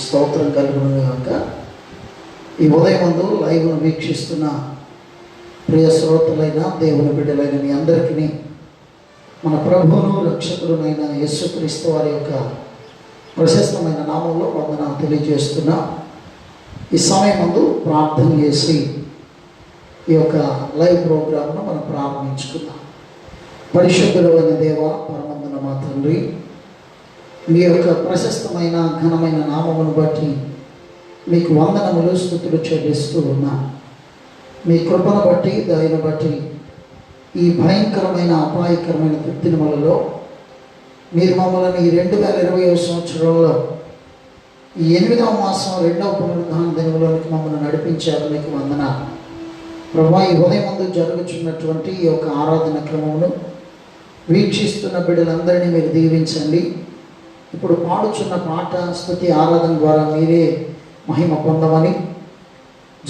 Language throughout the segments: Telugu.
స్తోత్రం కలుగును గాక. ఈ ఉదయమందు లైవ్ను వీక్షిస్తున్న ప్రియ శ్రోతలైన దేవుని బిడ్డలైన మీ అందరికీ మన ప్రభువును రక్షకుడునైన యేసుక్రీస్తు వారి యొక్క ప్రశస్తమైన నామంలో వందనాలు తెలియజేస్తున్నా. ఈ సమయమందు ప్రార్థన చేసి ఈ యొక్క లైవ్ ప్రోగ్రామ్ను మనం ప్రారంభించుకుందాం. పరిశుద్ధుడైన దేవ, పరమందున మా తండ్రి, మీ యొక్క ప్రశస్తమైన ఘనమైన నామమును బట్టి మీకు వందనములు స్తుతులు చెల్లిస్తూ ఉన్నా. మీ కృపను బట్టి, దయను బట్టి ఈ భయంకరమైన అపాయకరమైన దినములలో మీరు మమ్మల్ని ఈ 2020 సంవత్సరంలో ఈ 8వ మాసం 2వ పునరుద్ధాన దినములోనికి మమ్మల్ని నడిపించారు. మీకు వందనాలు ప్రభువా. ఈ ఉదయమందు జరుగుతున్నటువంటి ఈ యొక్క ఆరాధన క్రమమును వీక్షిస్తున్న బిడ్డలందరినీ మీరు దీవించండి. ఇప్పుడు పాడుచున్న పాట, స్తుతి, ఆరాధన ద్వారా మీరే మహిమ పొందమని,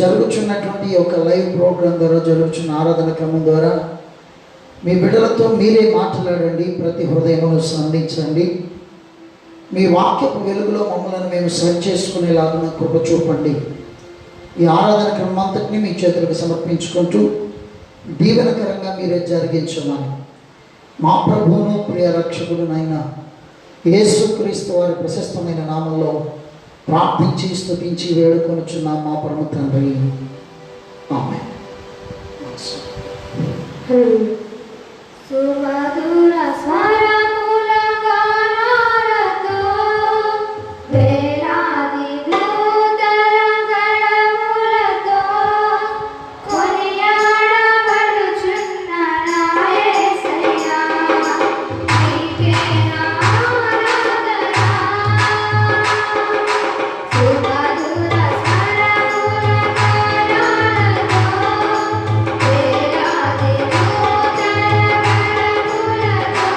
జరుగుతున్నటువంటి ఈ యొక్క లైవ్ ప్రోగ్రాం ద్వారా, జరుగుతున్న ఆరాధన క్రమం ద్వారా మీ బిడ్డలతో మీరే మాట్లాడండి. ప్రతి హృదయమును సంధించండి. మీ వాక్యపు వెలుగులో మమ్మల్ని మేము సరి చేసుకునేలాగా కృప చూపండి. ఈ ఆరాధన క్రమం అంతటినీ మీ చేతులకు సమర్పించుకుంటూ దీవెనకరంగా మీరే జరిగించమని మా ప్రభువును ప్రియ రక్షకుడునైన యేసుక్రీస్తు వారి ప్రశస్తమైన నామంలో ప్రార్థించి స్తుతించి వేడుకొనుచున్నాం మా పరమ తండ్రి. ఆమేన్. సుమధుర స్వరముల గానాలతో వేలాది దూతల గళములతో కొనియాడబడుచున్న నా యేసయ్యా, నీకే ఆరాధన. సుమధుర స్వరముల గానాలతో వేలాది దూతల గళములతో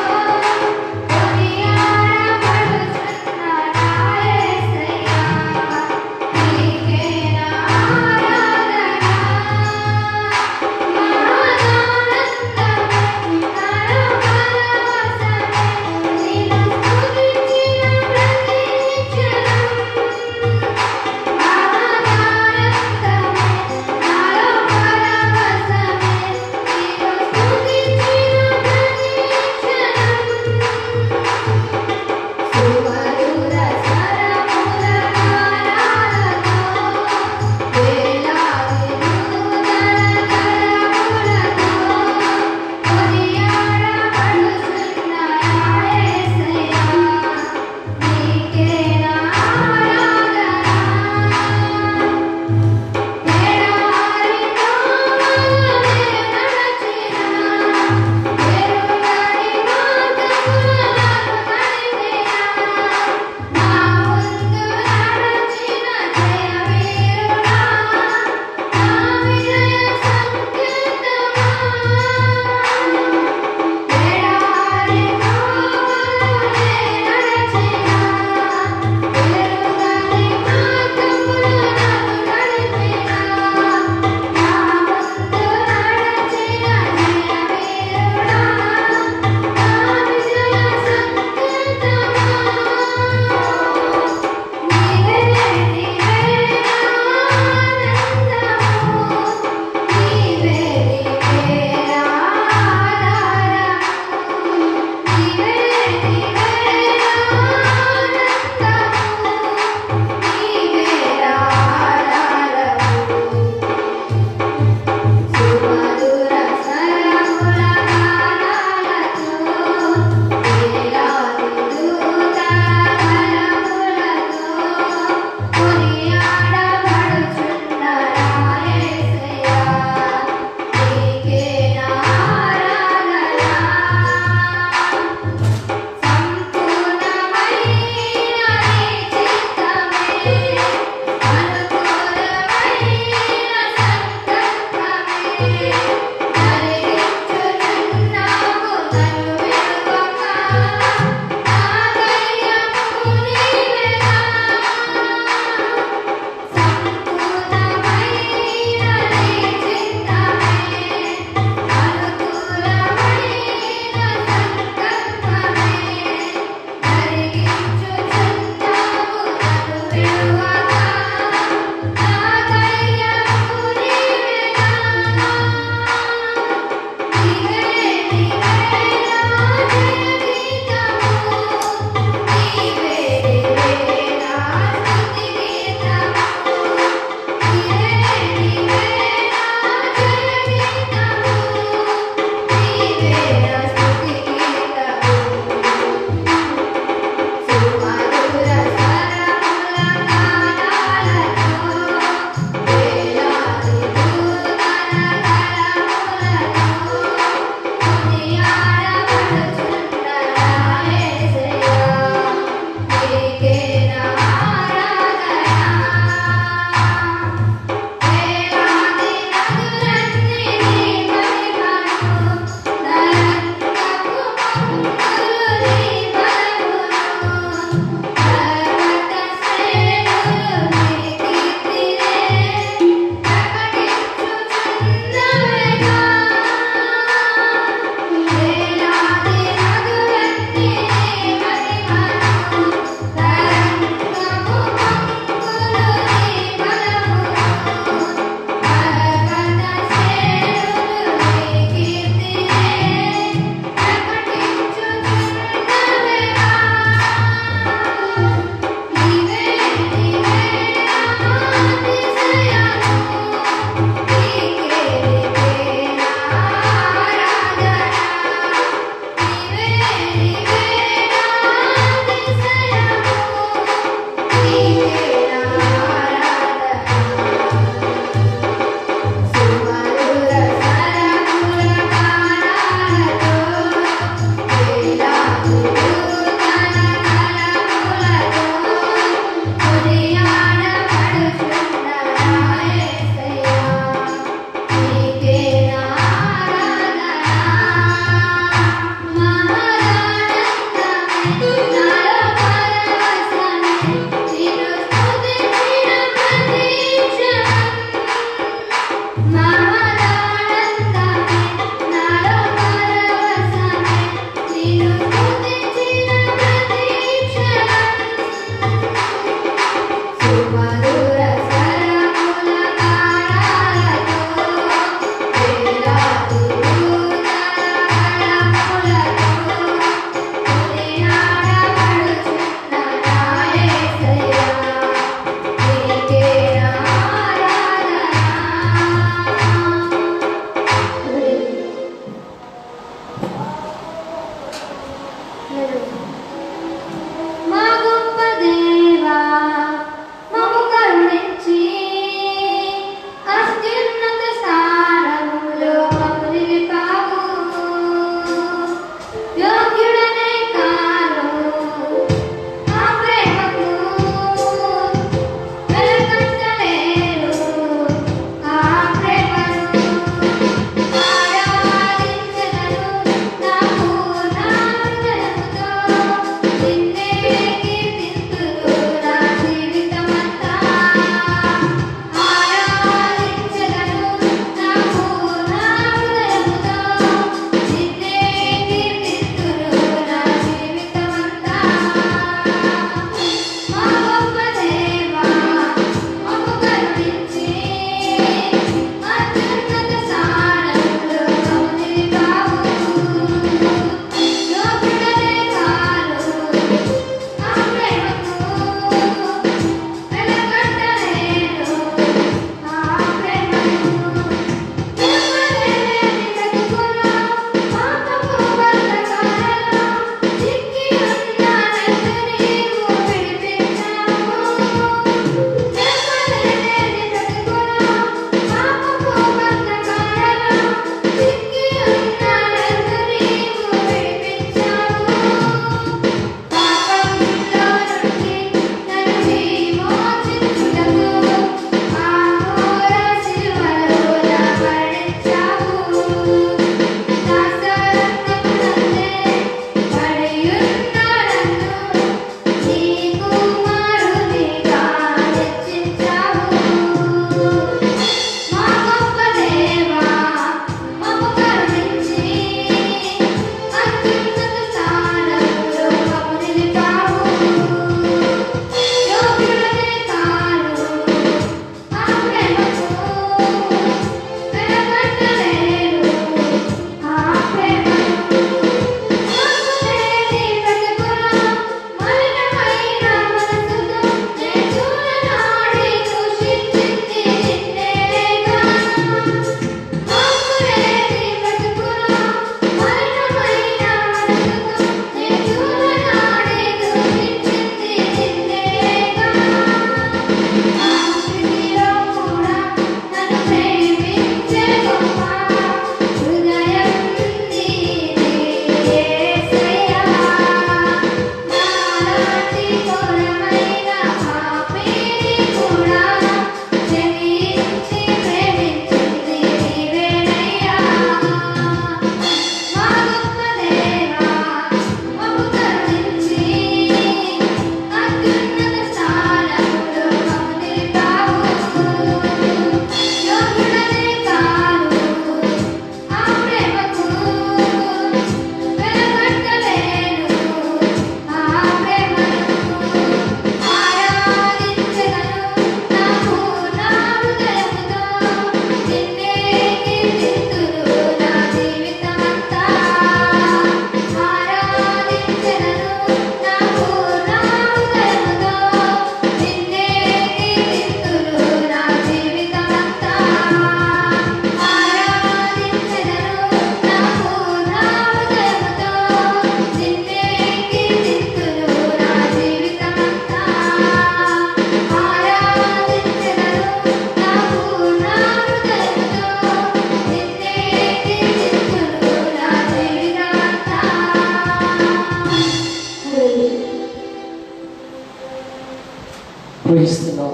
ప్రయిస్తున్నా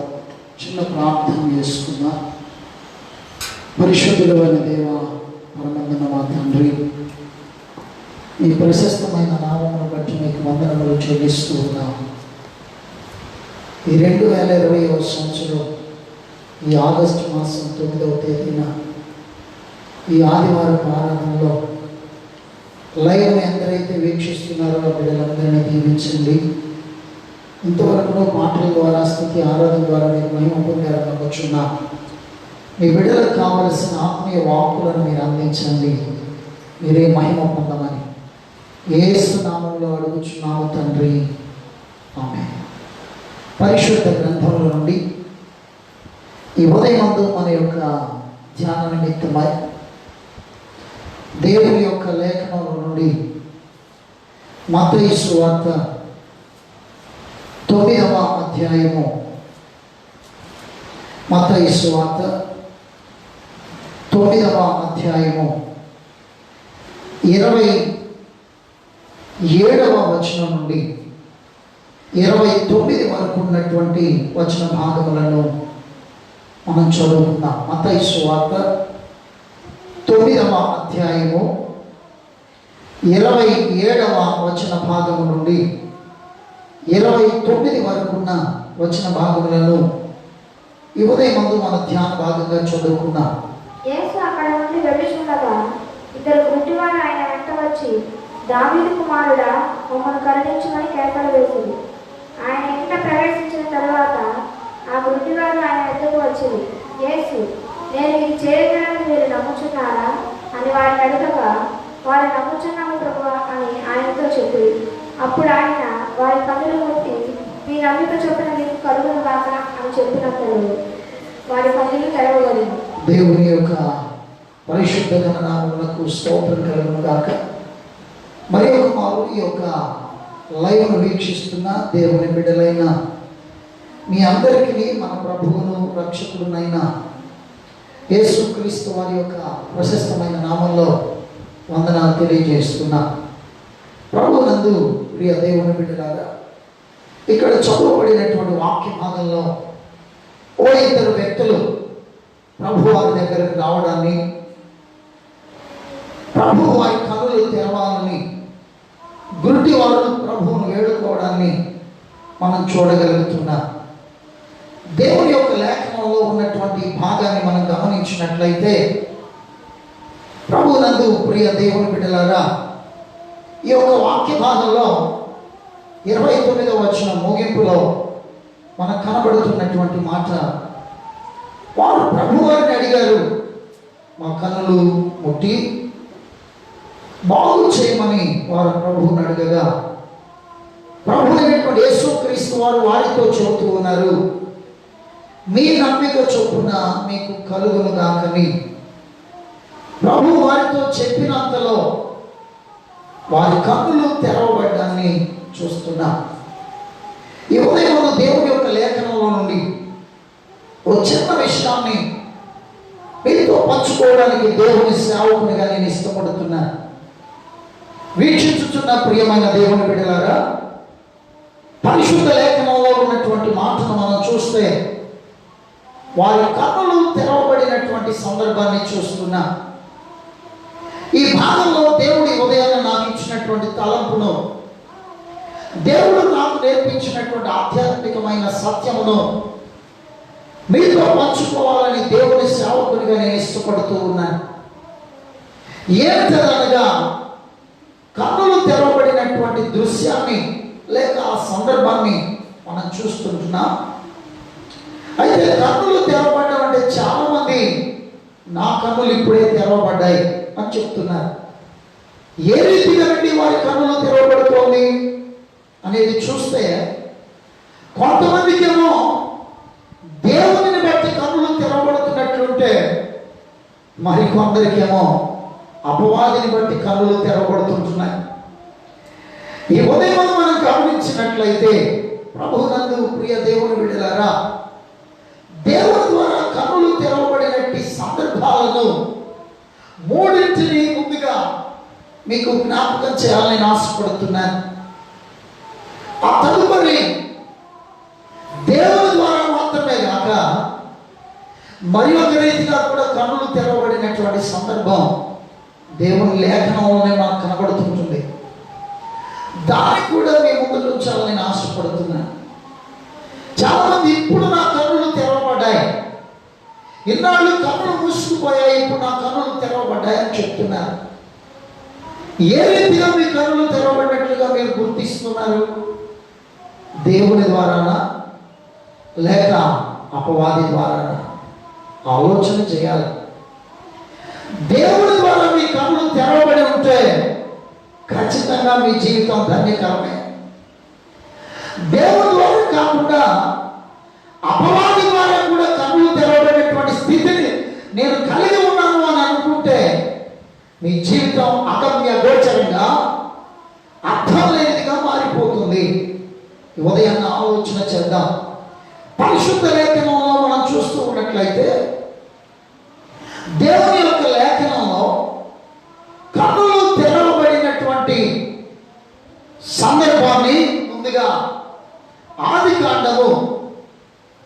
చిన్న ప్రార్థన చేసుకున్నా. పరిశుద్ధులైన దేవ, పరమందున మా తండ్రి, ఈ ప్రశస్తమైన నామమును బట్టి మీకు వందనములు చెల్లిస్తూ ఉన్నాము. ఈ 2020వ సంవత్సరం ఈ ఆగస్టు మాసం 9వ తేదీన ఈ ఆదివారం ఆరాధనలో లైవ్ని ఎందరైతే వీక్షిస్తున్నారో ఆ బిడ్డలందరినీ దీవించండి. ఇంతవరకు పాటల ద్వారా స్తుతి ఆరాధన ద్వారా మీరు మహిమ పొందారని నమ్ముచున్నాం. మీ బిడ్డలకు కావలసిన ఆత్మీయ వాక్కులను మీరు అందించండి, మీరే మహిమ పొందమని యేసు నామములో అడుగుచున్నాము తండ్రి, ఆమేన్. పరిశుద్ధ గ్రంథముల నుండి ఈ ఉదయమందు మన యొక్క ధ్యాన నిమిత్తమై దేవుని యొక్క లేఖనముల నుండి మత్తయి సువార్త 9వ అధ్యాయము, మత్తయి సువార్త 9వ అధ్యాయము 27వ వచనం నుండి 29 వరకు ఉన్నటువంటి వచన భాగములను మనం చదువుకుందాం. మత్తయి సువార్త 9వ అధ్యాయము 27వ వచన భాగము నుండి 29 వరకు ఉన్న వచన భాగములను ఈ ఉదయమందు మన ధ్యాన భాగంగా చదువుకుందాం. యేసు అక్కడ నుండి వెళ్ళుచుండగా ఇద్దరు గుడ్డివారు ఆయన వెంట వచ్చి, దావీదు కుమారుడా, మమ్మల్ని కరుణించమని కేకలు వేసింది. ఆయన ఇంట ప్రవేశించిన తరువాత ఆ గుడ్డివారు ఆయన వద్దకు వచ్చింది. యేసు, నేను ఇది చేయగలను మీరు నమ్ముచున్నారా అని వారిని అడగగా, వారు నమ్ముచున్నాము ప్రభువా అని ఆయనతో చెప్పి, అప్పుడు ఆయన వారి కన్నులు ముట్టి, మీ నమ్మిక చొప్పున మీకు కలుగును గాక అని చెప్పినప్పుడు వారి కన్నులు తెరవబడింది. దేవుని యొక్క పరిశుద్ధ నామములకు స్తోత్రం కలుగును గాక. మరి ఒక మారు ఈ యొక్క లైవ్ను వీక్షిస్తున్న దేవుని బిడ్డలైన మీ అందరికీ మన ప్రభువును రక్షకుడునైన యేసుక్రీస్తు వారి యొక్క ప్రశస్తమైన నామంలో వందనాలు తెలియజేస్తున్నా. ప్రభువునందు ప్రియ దేవుని బిడ్డలారా, ఇక్కడ చదువుబడినటువంటి వాక్య భాగంలో ఓ ఇద్దరు వ్యక్తులు ప్రభు వారి దగ్గరకు రావడాన్ని, ప్రభు వారి కనులు తెరవాలని, గురుటి వారు ప్రభువును వేడుకోవడాన్ని మనం చూడగలుగుతున్నాం. దేవుని యొక్క లేఖనంలో ఉన్నటువంటి భాగాన్ని మనం గమనించినట్లయితే, ప్రభువునందు ప్రియ దేవుని బిడ్డలారా, ఈ యొక్క వాక్య భాగంలో 29వ వచనం ముగింపులో మనకు కనబడుతున్నటువంటి మాట, వారు ప్రభువారిని అడిగారు, మా కన్నులు ముట్టి బాగు చేయమని వారు ప్రభువుని అడగగా, ప్రభు అయినటువంటి యేసుక్రీస్తు వారు వారితో చెబుతూ ఉన్నారు, మీ నమ్మిక చొప్పున మీకు కలుగును గాకని. ప్రభు వారితో చెప్పినంతలో వారి కన్నులు తెరవబడ్డాన్ని చూస్తున్నాం. ఈ ఉదయం దేవుని యొక్క లేఖనంలో నుండి ఓ చిన్న విషయాన్ని మీతో పంచుకోవడానికి దేవుని సేవకునిగా నేను ఇష్టపడుతున్నాను. వీక్షించుతున్న ప్రియమైన దేవుని బిడ్డలారా, పరిశుద్ధ లేఖనంలో ఉన్నటువంటి మాటను మనం చూస్తే వారి కన్నులు తెరవబడినటువంటి సందర్భాన్ని చూస్తున్నాం. ఈ భాగంలో దేవుడి ఉదయాన్ని నాకు ఇచ్చినటువంటి తలంపును, దేవుడు నాకు నేర్పించినటువంటి ఆధ్యాత్మికమైన సత్యమును మీతో పంచుకోవాలని దేవుని సేవకునిగా నేను ఇష్టపడుతూ ఉన్నాను. ఏంటనగా, కన్నులు తెరవబడినటువంటి దృశ్యాన్ని లేక ఆ సందర్భాన్ని మనం చూస్తుంటున్నాం. అయితే కన్నులు తెరవబడ్డం అంటే చాలా మంది నా కన్నులు ఇప్పుడే తెరవబడ్డాయి అని చెప్తున్నారు. ఏ రీతిగా నుండి వారి కన్నులు తెరవబడుతోంది అనేది చూస్తే, కొంతమందికేమో దేవుని బట్టి కన్నులు తెరవబడుతున్నట్లుంటే, మరి కొందరికేమో అపవాదిని బట్టి కన్నులు తెరవబడుతుంటున్నాయి. ఈ ఉదయం మనం గమనించినట్లయితే, ప్రభువునందు ప్రియ దేవుని బిడ్డలారా, దేవుని ద్వారా కన్నులు తెరవబడినట్టి సందర్భాలను మూడింటిని ముందుగా మీకు జ్ఞాపకం చేయాలని ఆశపడుతున్నాను. ఆ తదుపరి దేవుని ద్వారా మాత్రమే కాక మరి ఒక రీతిగా కూడా కన్నులు తెరవబడినటువంటి సందర్భం దేవుని లేఖనంలోనే మనకు కనబడుతుంటుంది. దాన్ని కూడా మీ ముందు ఉంచాలని నేను ఆశపడుతున్నాను. చాలా మంది ఇప్పుడు నా కన్నులు తెరవబడ్డాయి, ఇన్నాళ్ళు కన్నులు మూసుకుపోయాయి, ఇప్పుడు నా కన్నులు తెరవబడ్డాయి అని చెప్తున్నారు. ఏ రీతిగా మీ కన్నులు తెరవబడినట్లుగా మీరు గుర్తిస్తున్నారు? దేవుని ద్వారానా లేక అపవాది ద్వారానా? ఆలోచన చేయాలి. దేవుని ద్వారా మీ కళ్ళు తెరవబడి ఉంటే ఖచ్చితంగా మీ జీవితం ధన్యకరమే. దేవుని ద్వారా కాకుండా అపవాది ద్వారా కూడా కళ్ళు తెరవబడినటువంటి స్థితిని నేను కలిగి ఉన్నాను అని అనుకుంటే మీ జీవితం అగమ్య గోచరంగా అర్థం లేనిదిగా మారిపోతుంది. ఉదయాన్న ఆలోచన చేద్దాం. పరిశుద్ధ లేఖనంలో మనం చూస్తూ ఉన్నట్లయితే దేవుని యొక్క లేఖనంలో కన్నులు తెరవబడినటువంటి సందర్భాన్ని ముందుగా ఆదికాండము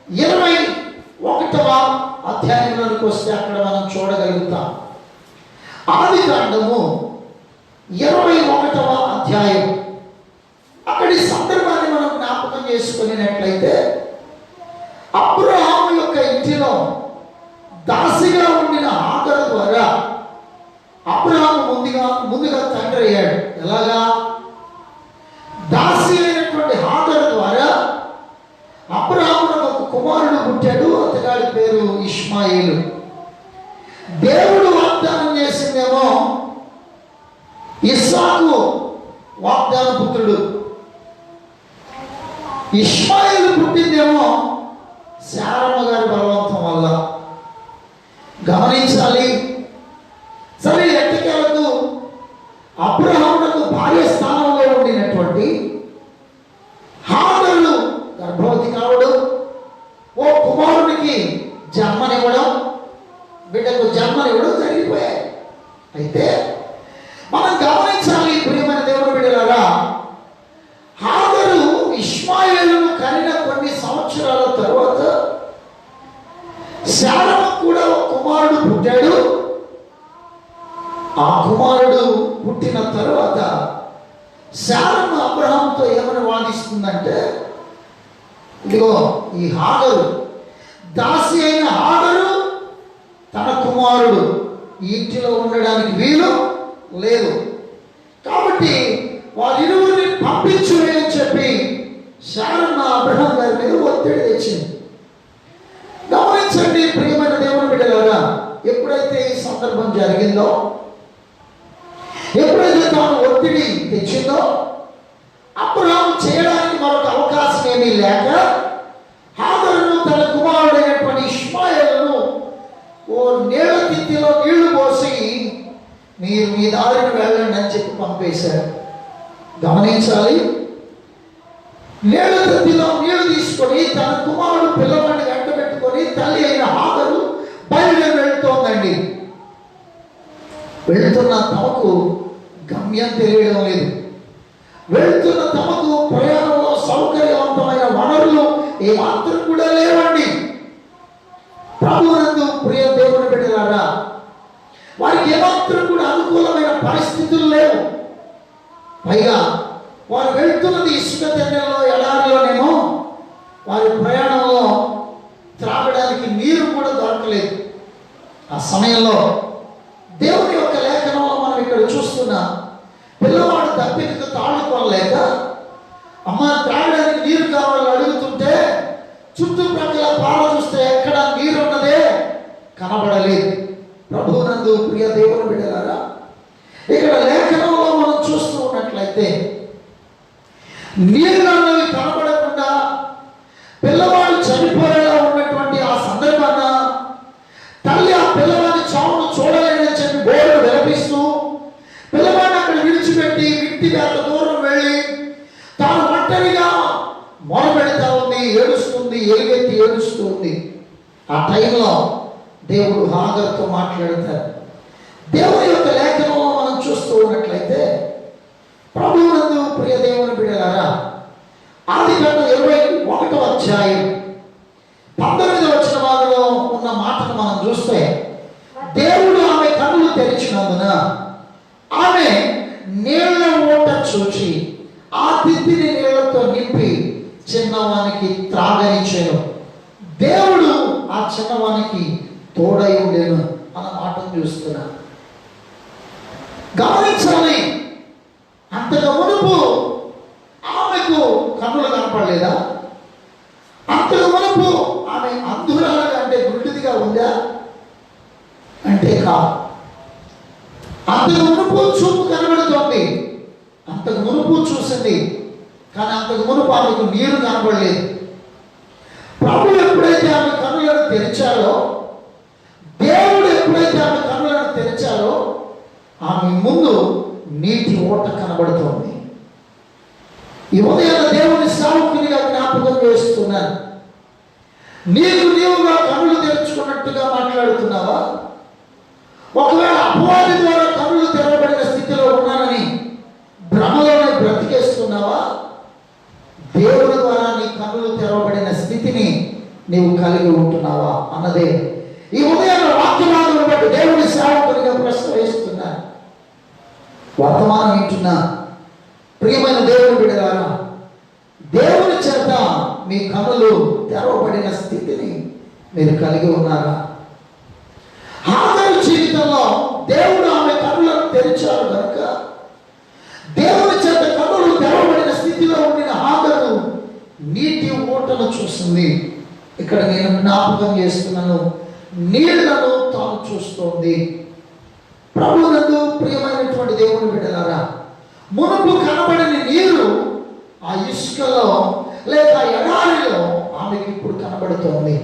21వ అధ్యాయంలోనికి వస్తే అక్కడ మనం చూడగలుగుతాం. ఆదికాండము 21వ అధ్యాయం అక్కడి సందర్భాన్ని మనం జ్ఞాపకం చేసుకునేట్లయితే అబ్రహాము యొక్క ఇంటిలో దాసిగా ఉండిన హాగరు ద్వారా అబ్రహాము ముందుగా తండ్రి అయ్యాడు. ఎలాగా? దాసి అయినటువంటి హాగరు ద్వారా అబ్రహామునకు ఒక కుమారుడు పుట్టాడు. అతగాడి పేరు ఇష్మాయేలు. దేవుడు వాగ్దానం చేసిందేమో ఇస్సాకు వాగ్దాన పుత్రుడు. ఇష్మాయేలు పుట్టిందేమో శారమ్మ గారి బలవంతం వల్ల. గమనించాలి. సరే, ఎట్టకేలకు అబ్రహామునకు భార్య స్థానంలో ఉండినటువంటి హాగరు గర్భవతి కావడం, ఓ కుమారునికి జన్మనివ్వడం, బిడ్డకు జన్మనివ్వడం జరిగిపోయాయి. అయితే మనం గమనించాలి ప్రియమైన దేవుని బిడ్డలారా, హాగరు ఇష్మాయేలును కనిన కొన్ని సంవత్సరాల తర్వాత శారమ్మ కూడా ఒక కుమారుడు పుట్టాడు. ఆ కుమారుడు పుట్టిన తర్వాత శారమ్మ అబ్రహాముతో ఏమని వాదిస్తుందంటే, ఇదిగో ఈ హాగరు, దాసి అయిన హాగరు తన కుమారుడు ఈ ఇంటిలో ఉండడానికి వీలు లేదు, కాబట్టి వారిరువురిని పంపించు అని చెప్పి శారమ్మ అబ్రహాం గారి మీద ఒత్తిడి తెచ్చింది. గమనించండి ప్రియమైన దేవుని బిడ్డలారా, ఎప్పుడైతే ఈ సందర్భం జరిగిందో, ఎప్పుడైతే తాను ఒత్తిడి తెచ్చిందో, అబ్రహాము చేయడానికి మరొక అవకాశం ఏమీ లేక హాగరును తన కుమారుడైనటువంటి ఇష్మాయేలును ఓ నీళ్ళ తిత్తిలో నీళ్లు పోసి మీరు మీ దారిని వెళ్ళండి అని చెప్పి పంపేశారు. గమనించాలి. నీళ్ళ తిత్తిలో నీళ్లు తీసుకొని తన కుమారుడు పిల్లవాడిని వెంట పెట్టుకొని తల్లి అయిన హాగరు బయలుదేరి వెళ్తోందండి. వెళ్తున్న తమకు గమ్యం తెలియడం లేదు. వెళ్తున్న తమకు ప్రయాణంలో సౌకర్యవంతమైన వనరులు ఏమాత్రం కూడా లేవండి. ప్రభువునందు ప్రియ దేవుని బిడ్డలారా, వారికి ఏమాత్రం కూడా అనుకూలమైన పరిస్థితులు లేవు. పైగా వారు వెళ్తున్నది ఇసుక తెన్నెల్లో ఎడారిలోనేమో. వారి ప్రయాణంలో త్రాగడానికి నీరు కూడా దొరకలేదు. ఆ సమయంలో దేవుని యొక్క లేఖనంలో మనం ఇక్కడ చూస్తున్నాం, పిల్లవాడు దప్పికకు తాళుకోలేక అమ్మ త్రాగడానికి నీరు కావాలని అడుగుతుంటే చుట్టుప్రక్కల పాల చూస్తే ఎక్కడ నీరున్నదే కనబడలేదు. ప్రభువునందు ప్రియ దేవుని బిడ్డలారా, ఇక్కడ లేఖనంలో మనం చూస్తూ ఉన్నట్లయితే నీళ్ళన్నవి కనబడకుండా పిల్లవాడు చనిపోయేలా ఉన్నటువంటి ఆ సందర్భాన తల్లి ఆ పిల్లవాడి చావును చూడలేదని చెప్పి గోడలు విలపిస్తూ పిల్లవాడిని అక్కడ విడిచిపెట్టి ఇంటి అంత దూరం వెళ్ళి తాను ఒంటరిగా మొరపెడతా ఉంది, ఏడుస్తుంది, ఎలుగెత్తి ఏడుస్తుంది. ఆ టైంలో దేవుడు హాగరుతో మాట్లాడతారు. దేవుని యొక్క లేఖనంలో మనం చూస్తూ ఉన్నట్లయితే ప్రభువునందు ప్రియ దేవుని బిడ్డలారా, ఆదికాండం 21వ అధ్యాయం 19వ వచనంలో ఉన్న మాటను మనం చూస్తే, దేవుడు ఆమె కన్నులు తెరిచినందున ఆమె నీళ్ల ఊట చూచి ఆ తిత్తిని నీళ్లతో నింపి చిన్నవానికి త్రాగనిచ్చాను. దేవుడు ఆ చిన్నవానికి తోడై ఉండేను అన్న మాటను చూస్తున్నా. గమనించాలి. అంతకు మునుపు ఆమెకు కన్నులు కనపడలేదా? అంతకు మునుపు ఆమె అంధురాలుగా అంటే గుడ్డిదిగా ఉందా అంటే కాదు. అంతకు మునుపు చూపు కనబడుతోంది, అంతకు మునుపు చూసింది, కానీ అంతకు మునుపు ఆమెకు నీరు కనబడలేదు. ప్రభు ఎప్పుడైతే ఆమె కన్నులను తెరిచారో, దేవుడు ఎప్పుడైతే ఆమె కన్నులను తెరిచారో, ఆమె ముందు నీటి ఓట కనబడుతోంది. ఈ ఉదయాన దేవుని సావుకునిగా జ్ఞాపకం చేస్తున్నాను. నీవుగా కన్నులు తెరుచుకున్నట్టుగా మాట్లాడుతున్నావా? ఒకవేళ అపవాది ద్వారా కన్నులు తెరవబడిన స్థితిలో ఉన్నానని భ్రమలోనే బ్రతికేస్తున్నావా? దేవుని ద్వారా నీ కన్నులు తెరవబడిన స్థితిని నీవు కలిగి ఉంటున్నావా అన్నదే ఈ ఉదయం వాక్యమాలను బట్టి దేవుని సేవకునిగా ప్రశ్న వేస్తున్నాను. వర్తమానం వింటున్నా ప్రియమైన దేవుని బిడ్డలారా, దేవుని చేత మీ కన్నులు తెరవబడిన స్థితిని మీరు కలిగి ఉన్నారా? హాగరు జీవితంలో దేవుడు ఆమె కన్నులను తెరిచారు కనుక దేవుని చేత కన్నులు తెరవబడిన స్థితిలో ఉండిన హాగరు నీటి ఓటను చూసింది. ఇక్కడ నేను జ్ఞాపకం చేస్తున్నాను, నీళ్లను తాను చూస్తోంది. ప్రభువునందు ప్రియమైనటువంటి దేవుని బిడ్డలారా, మునుపు కనబడని నీరు ఆ ఇసుకలో లేక ఎడారిలో ఆమెకి ఇప్పుడు కనబడుతోంది.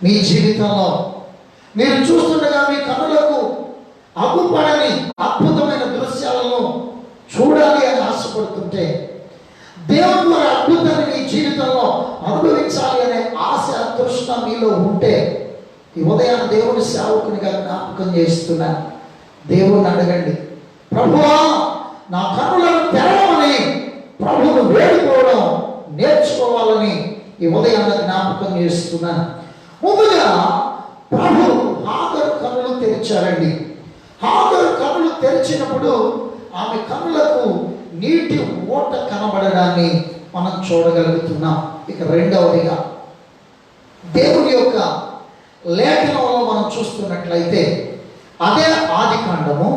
మీ జీవితంలో మీరు చూస్తుండగా మీ కన్నులకు అగుపడని అద్భుతమైన దృశ్యాలను చూడాలి అని ఆశపడుతుంటే, దేవుని ద్వారా అద్భుతాన్ని మీ జీవితంలో అనుభవించాలి అనే ఆశ తృష్ణ మీలో ఉంటే, ఈ ఉదయాన్ని దేవుని సేవకునిగా జ్ఞాపకం చేస్తున్నా. దేవుణ్ణి అడగండి, ప్రభువా నా కన్నులను తెరవమని ప్రభువును వేడుకోవడం నేర్చుకోవాలని ఈ ఉదయాన్ని జ్ఞాపకం చేస్తున్నాను. ముందుగా ప్రభు హాగరు కన్నులు తెరిచారండి. హాగరు కన్నులు తెరిచినప్పుడు ఆమె కన్నులకు నీటి ఓట కనబడడాన్ని మనం చూడగలుగుతున్నాం. ఇక రెండవదిగా దేవుని యొక్క లేఖనంలో మనం చూస్తున్నట్లయితే అదే ఆదికాండము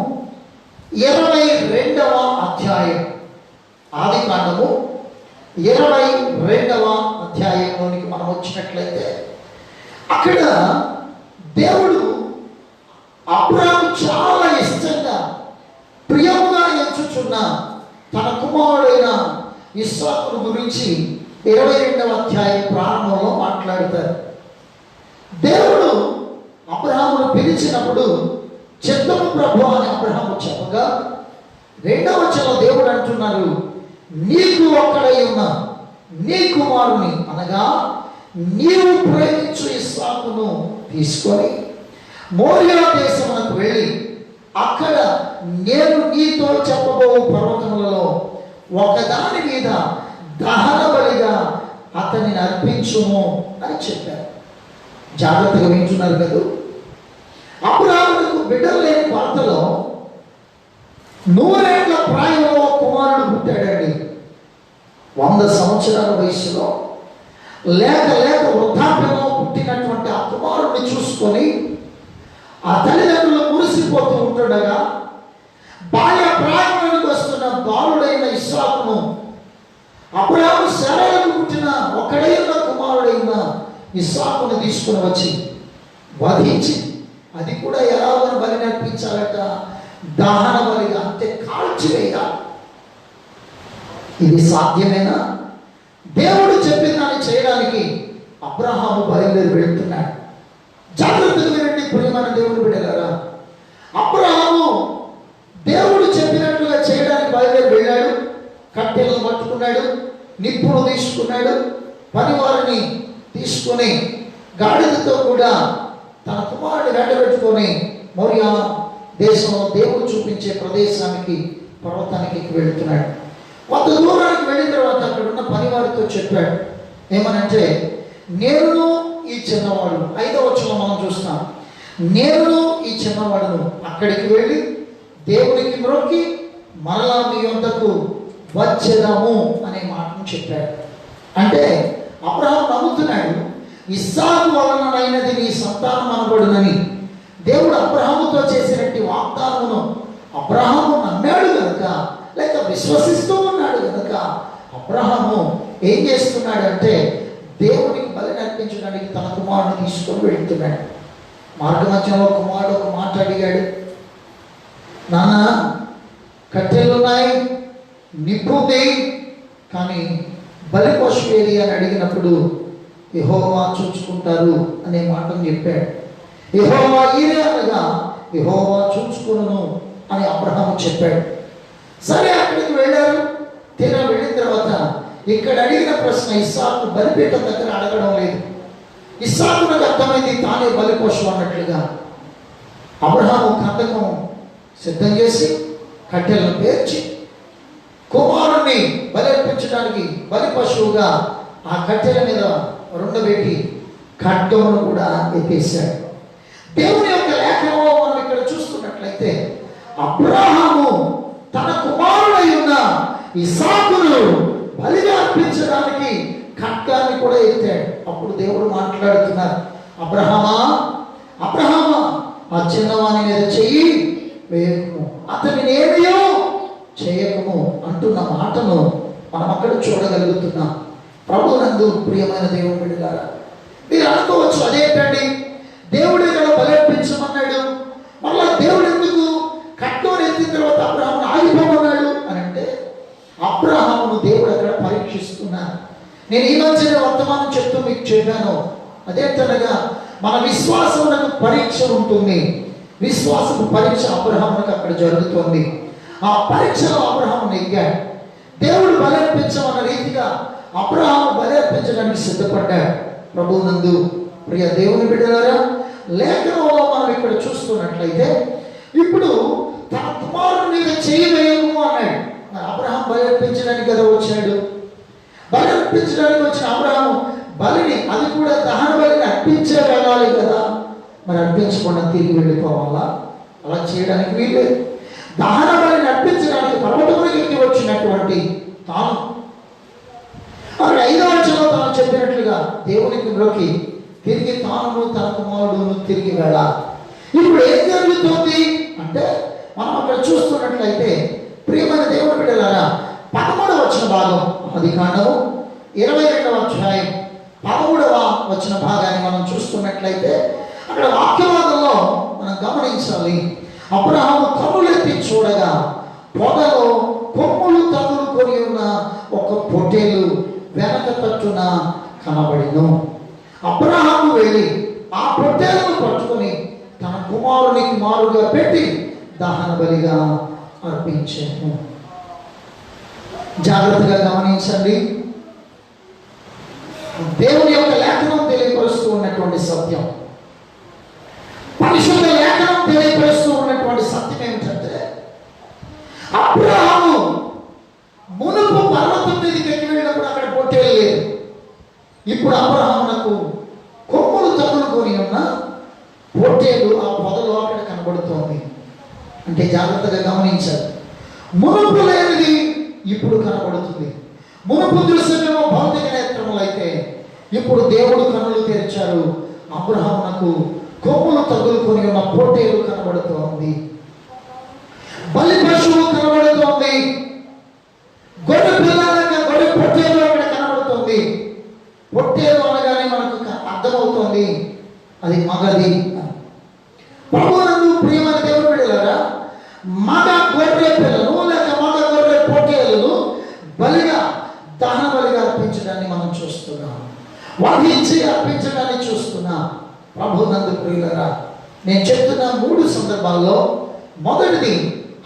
22వ అధ్యాయం, ఆదికాండము 22వ అధ్యాయంలోనికి మనం వచ్చినట్లయితే అక్కడ దేవుడు అబ్రాహాము చాలా ఇష్టంగా ప్రియముగా ఎంచుచున్న తన కుమారుడైన ఇస్సాకును గురించి 22వ అధ్యాయం ప్రారంభంలో మాట్లాడతారు. దేవుడు అబ్రాహామును పిలిచినప్పుడు చిత్తము ప్రభు అని అబ్రాహాము చెప్పగా, 2వ వచనంలో దేవుడు అంటున్నారు, నీకు ఒక్కడై ఉన్న నీ కుమారుని అనగా నీవు ప్రేమించు ఇస్సాకును తీసుకొని మోరియా దేశమునకు వెళ్ళి అక్కడ నేను నీతో చెప్పబో పర్వతములలో ఒకదాని మీద దహన బలిగా అతనిని అర్పించుము అని చెప్పారు. జాగ్రత్తగా వింటున్నారు కదా. అబ్రాహాముకు బిడ్డలు లేని కొరతలో 100 ఏళ్ల ప్రాయంలో కుమారుడు పుట్టాడండి. 100 సంవత్సరాల వయసులో లేక వృద్ధాప్యంలో పుట్టినటువంటి ఆ కుమారుడిని చూసుకొని ఆ తల్లిదండ్రులు మురిసిపోతూ ఉంటుండగా బాల్య ప్రాయంలోనికి వస్తున్న బాలుడైన ఇస్సాకును అబ్రాహాము శారాకు పుట్టిన ఒకడైన కుమారుడైన ఇస్సాకును తీసుకుని వచ్చి వధించి, అది కూడా ఎలాగని బలి నర్పించాలట, దహన బలిగా, అంటే కాల్చివేయాలి. ఇది సాధ్యమేనా? దేవుడు చెప్పిన దాన్ని చేయడానికి అబ్రాహాము బయలుదేరి వెళ్తున్నాడు. జాగ్రత్తగా వినండి ప్రియమైన దేవుని బిడ్డలారా, అబ్రాహాము దేవుడు చెప్పినట్లుగా చేయడానికి బయలుదేరి వెళ్ళాడు. కట్టెలను పట్టుకున్నాడు, నిప్పులు తీసుకున్నాడు, పనివారిని తీసుకొని గాడిదతో కూడా తన కుమారుడిని వెంటబెట్టుకొని మోరియా దేశంలో దేవుడు చూపించే ప్రదేశానికి, పర్వతానికి వెళుతున్నాడు. కొంత దూరానికి వెళ్ళిన తర్వాత అక్కడ ఉన్న పనివారితో చెప్పాడు, ఏమనంటే, నేను ఈ చిన్నవాడు, 5వ వచనంలో మనం చూస్తాం, నేను ఈ చిన్నవాడును అక్కడికి వెళ్ళి దేవునికి మ్రొక్కి మరలా మీ వద్దకు వచ్చేదాము అనే మాటను చెప్పాడు. అంటే అబ్రాహాము నమ్ముతున్నాడు, ఇస్సాకు వలనైనది నీ సంతానం అనబడునని దేవుడు అబ్రాహాముతో చేసినట్టు వాగ్దానమును అబ్రాహాము నమ్మాడు కనుక, లేక విశ్వసిస్తూ ఉన్నాడు కనుక అబ్రాహాము ఏం చేస్తున్నాడంటే దేవునికి బలిని అర్పించడానికి తన కుమారుని తీసుకొని వెళ్తున్నాడు. మార్గ మధ్యంలో కుమారుడు ఒక మాట అడిగాడు, నాన్న కట్టెలు ఉన్నాయి, నిప్పు ఉంది, కానీ బలి పశువు ఏది అని అడిగినప్పుడు యెహోవా చూచుకుంటారు అనే మాటను చెప్పాడు. యెహోవా ఈరే అనగా యెహోవా చూచుకును అని అబ్రహాము చెప్పాడు. సరే అక్కడికి వెళ్ళారు. తీరా వెళ్ళిన తర్వాత ఇక్కడ అడిగిన ప్రశ్న ఇస్సాకు బలిపీఠం దగ్గర అడగడం లేదు. ఇస్సాకునకు అర్థమైంది తానే బలి పశువు అన్నట్లుగా. అబ్రహాము కందకం సిద్ధం చేసి కట్టెలను పేర్చి కుమారుణ్ణి బలిర్పించడానికి బలి పశువుగా ఆ కట్టెల మీద రెండబెట్టి ఖడ్గమును కూడా ఎత్తేసాడు. దేవుని యొక్క లేఖనంలో మనం ఇక్కడ చూస్తున్నట్లయితే అబ్రహాము తన కుమారుడై ఉన్న ఇస్సాకును బలిగా అర్పించడానికి ఖడ్గాన్ని కూడా ఎత్తాడు. అప్పుడు దేవుడు మాట్లాడుతున్నారు, అబ్రహామా అబ్రహామా ఆ చిన్నవాని మీద చెయ్యి వేయకము, అతని ఏమయో చేయకము అంటున్న మాటను మనం అక్కడ చూడగలుగుతున్నాం. ప్రభునందు ప్రియమైన దేవుని బిడ్డలారా, మీరు అనుకోవచ్చు అదేంటండి దేవుడే కదా బలర్పించమన్నాడు, మళ్ళా దేవుడు ఎందుకు కట్టోని ఎత్తిన తర్వాత అబ్రహామును ఆగిపోమన్నాడు అని అంటే అబ్రహామును దేవుడు అక్కడ పరీక్షిస్తున్నాడు. నేను ఈ మధ్యనే వర్తమానం చెప్తూ మీకు చెప్పాను, అదేంటనగా మన విశ్వాసమునకు పరీక్ష ఉంటుంది. విశ్వాసపు పరీక్ష అబ్రహామునకు అక్కడ జరుగుతుంది. ఆ పరీక్షలో అబ్రహాము నెగ్గాడు. దేవుడు బలర్పించమన్న రీతిగా అబ్రహాము బలర్పించడానికి సిద్ధపడ్డాడు. ప్రభువునందు ప్రియ దేవుని బిడ్డలారా, లేఖనంలో మనం ఇక్కడ చూస్తున్నట్లయితే ఇప్పుడు తన కుమారుని మీద చేయి వేయము అన్నాడు. అబ్రహాం బలర్పించడానికి కదా వచ్చాడు. బలర్పించడానికి వచ్చిన అబ్రహాము బలిని, అది కూడా దహన బలిని అర్పించే వెళ్ళాలి కదా, మరి అర్పించకుండా తిరిగి వెళ్ళిపోవాలా? అలా చేయడానికి వీల్లేదు. దహన బలిని అర్పించడానికి పర్వతమునికి ఎక్కి వచ్చినటువంటి తాను అక్కడ 5వ వచనంలో తాను చెప్పినట్లుగా దేవునిలోకి తిరిగి తాను తన కుమారుడును తిరిగి వెళ్ళాలి. ఇప్పుడు ఏం జరుగుతుంది అంటే మనం అక్కడ చూస్తున్నట్లయితే ప్రియమైన దేవుని బిడ్డలారా, 13వ వచన భాగం ఆదికాండము 22వ అధ్యాయం 13వ వచన భాగాన్ని మనం చూస్తున్నట్లయితే అక్కడ వాక్యవాదంలో మనం గమనించాలి. అబ్రహాము కన్నులెత్తి చూడగా పొదలో కొమ్ములు తగులుకొని ఉన్న ఒక పొట్టేలు వెనక తట్టున కనబడిను. అబ్రహాము వెళ్ళి ఆ పొట్టేలను పట్టుకొని తన కుమారునికి మారుగా పెట్టి దహన బలిగా అర్పించాను. జాగ్రత్తగా గమనించండి, దేవుని యొక్క లేఖనం తెలియపరుస్తూ ఉన్నటువంటి సత్యం, పరిశుద్ధ లేఖనం తెలియపరుస్తూ ఉన్నటువంటి సత్యం ఏమిటంటే అబ్రహాము మునుపు పర్వతం మీదకి ఎక్కి వెళ్ళినప్పుడు అక్కడ పొట్టేలు లేదు. ఇప్పుడు అబ్రహామునకు కొమ్ములు తగులుకొని ఉన్న పొట్టేలు ఆ పొదలో అక్కడ కనబడుతోంది. అంటే జాగ్రత్తగా గమనించాలి, మునుపు లేనిది ఇప్పుడు కనబడుతుంది. మునుపు దృశ్యమేమో భౌతిక నేత్రములు అయితే ఇప్పుడు దేవుడు కన్నులు తెరిచారు. అబ్రహామునకు కొమ్ములు తగులుకొని ఉన్న పొట్టేలు కనబడుతోంది, బలి పశువు కనబడుతోంది, గొర్రె పిల్లలకి గొర్రె పొట్టేలు అక్కడ కనబడుతుంది. పొట్టేలు అనగానే మనకు అర్థమవుతోంది అది మగది. ప్రభువునందు ప్రియమైన దేవుని బిడ్డలారా, మగ గొర్రె పిల్లలు లేక మగ గొర్రె పొట్టేలను బలిగా దహన బలిగా అర్పించడాన్ని మనం చూస్తున్నాం, వధించి అర్పించడాన్ని చూస్తున్నాం. ప్రభువునందు ప్రియులారా, నేను చెప్తున్న 3 సందర్భాల్లో మొదటిది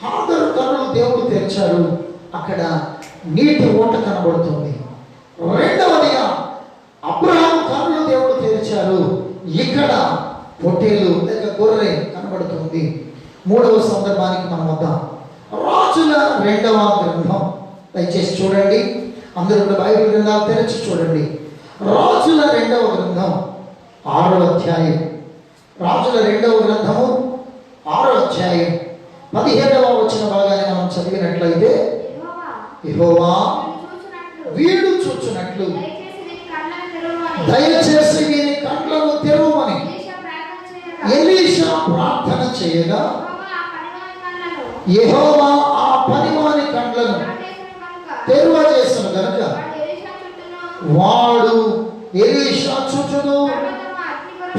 హాగరు కన్నులు దేవుడు తెరిచారు, అక్కడ నీటి ఓట కనబడుతుంది. రెండవదిగా అబ్రహాము కన్నులు దేవుడు తెరిచారు, ఇక్కడ పొట్టేలు లేక గొర్రె కనబడుతుంది. 3వ సందర్భానికి మనం వద్దాం. రాజుల 2వ గ్రంథం, దయచేసి చూడండి, అందరూ కూడా బైబిల్ గ్రంథాలు తెరిచి చూడండి. రాజుల 2వ గ్రంథం 6వ అధ్యాయం, రాజుల 2వ గ్రంథము 6వ అధ్యాయం 17వ వచన భాగాన్ని మనం చదివినట్లయితే, యెహోవా వీడు చూచున్నట్లు దయచేసి వీని కండ్లను తెరవమని ఎలీషా ప్రార్థన చేయగా యెహోవా ఆ పనివాని కండ్లను తెరువజేసిన గనుక వాడు ఎలీషా చుట్టూను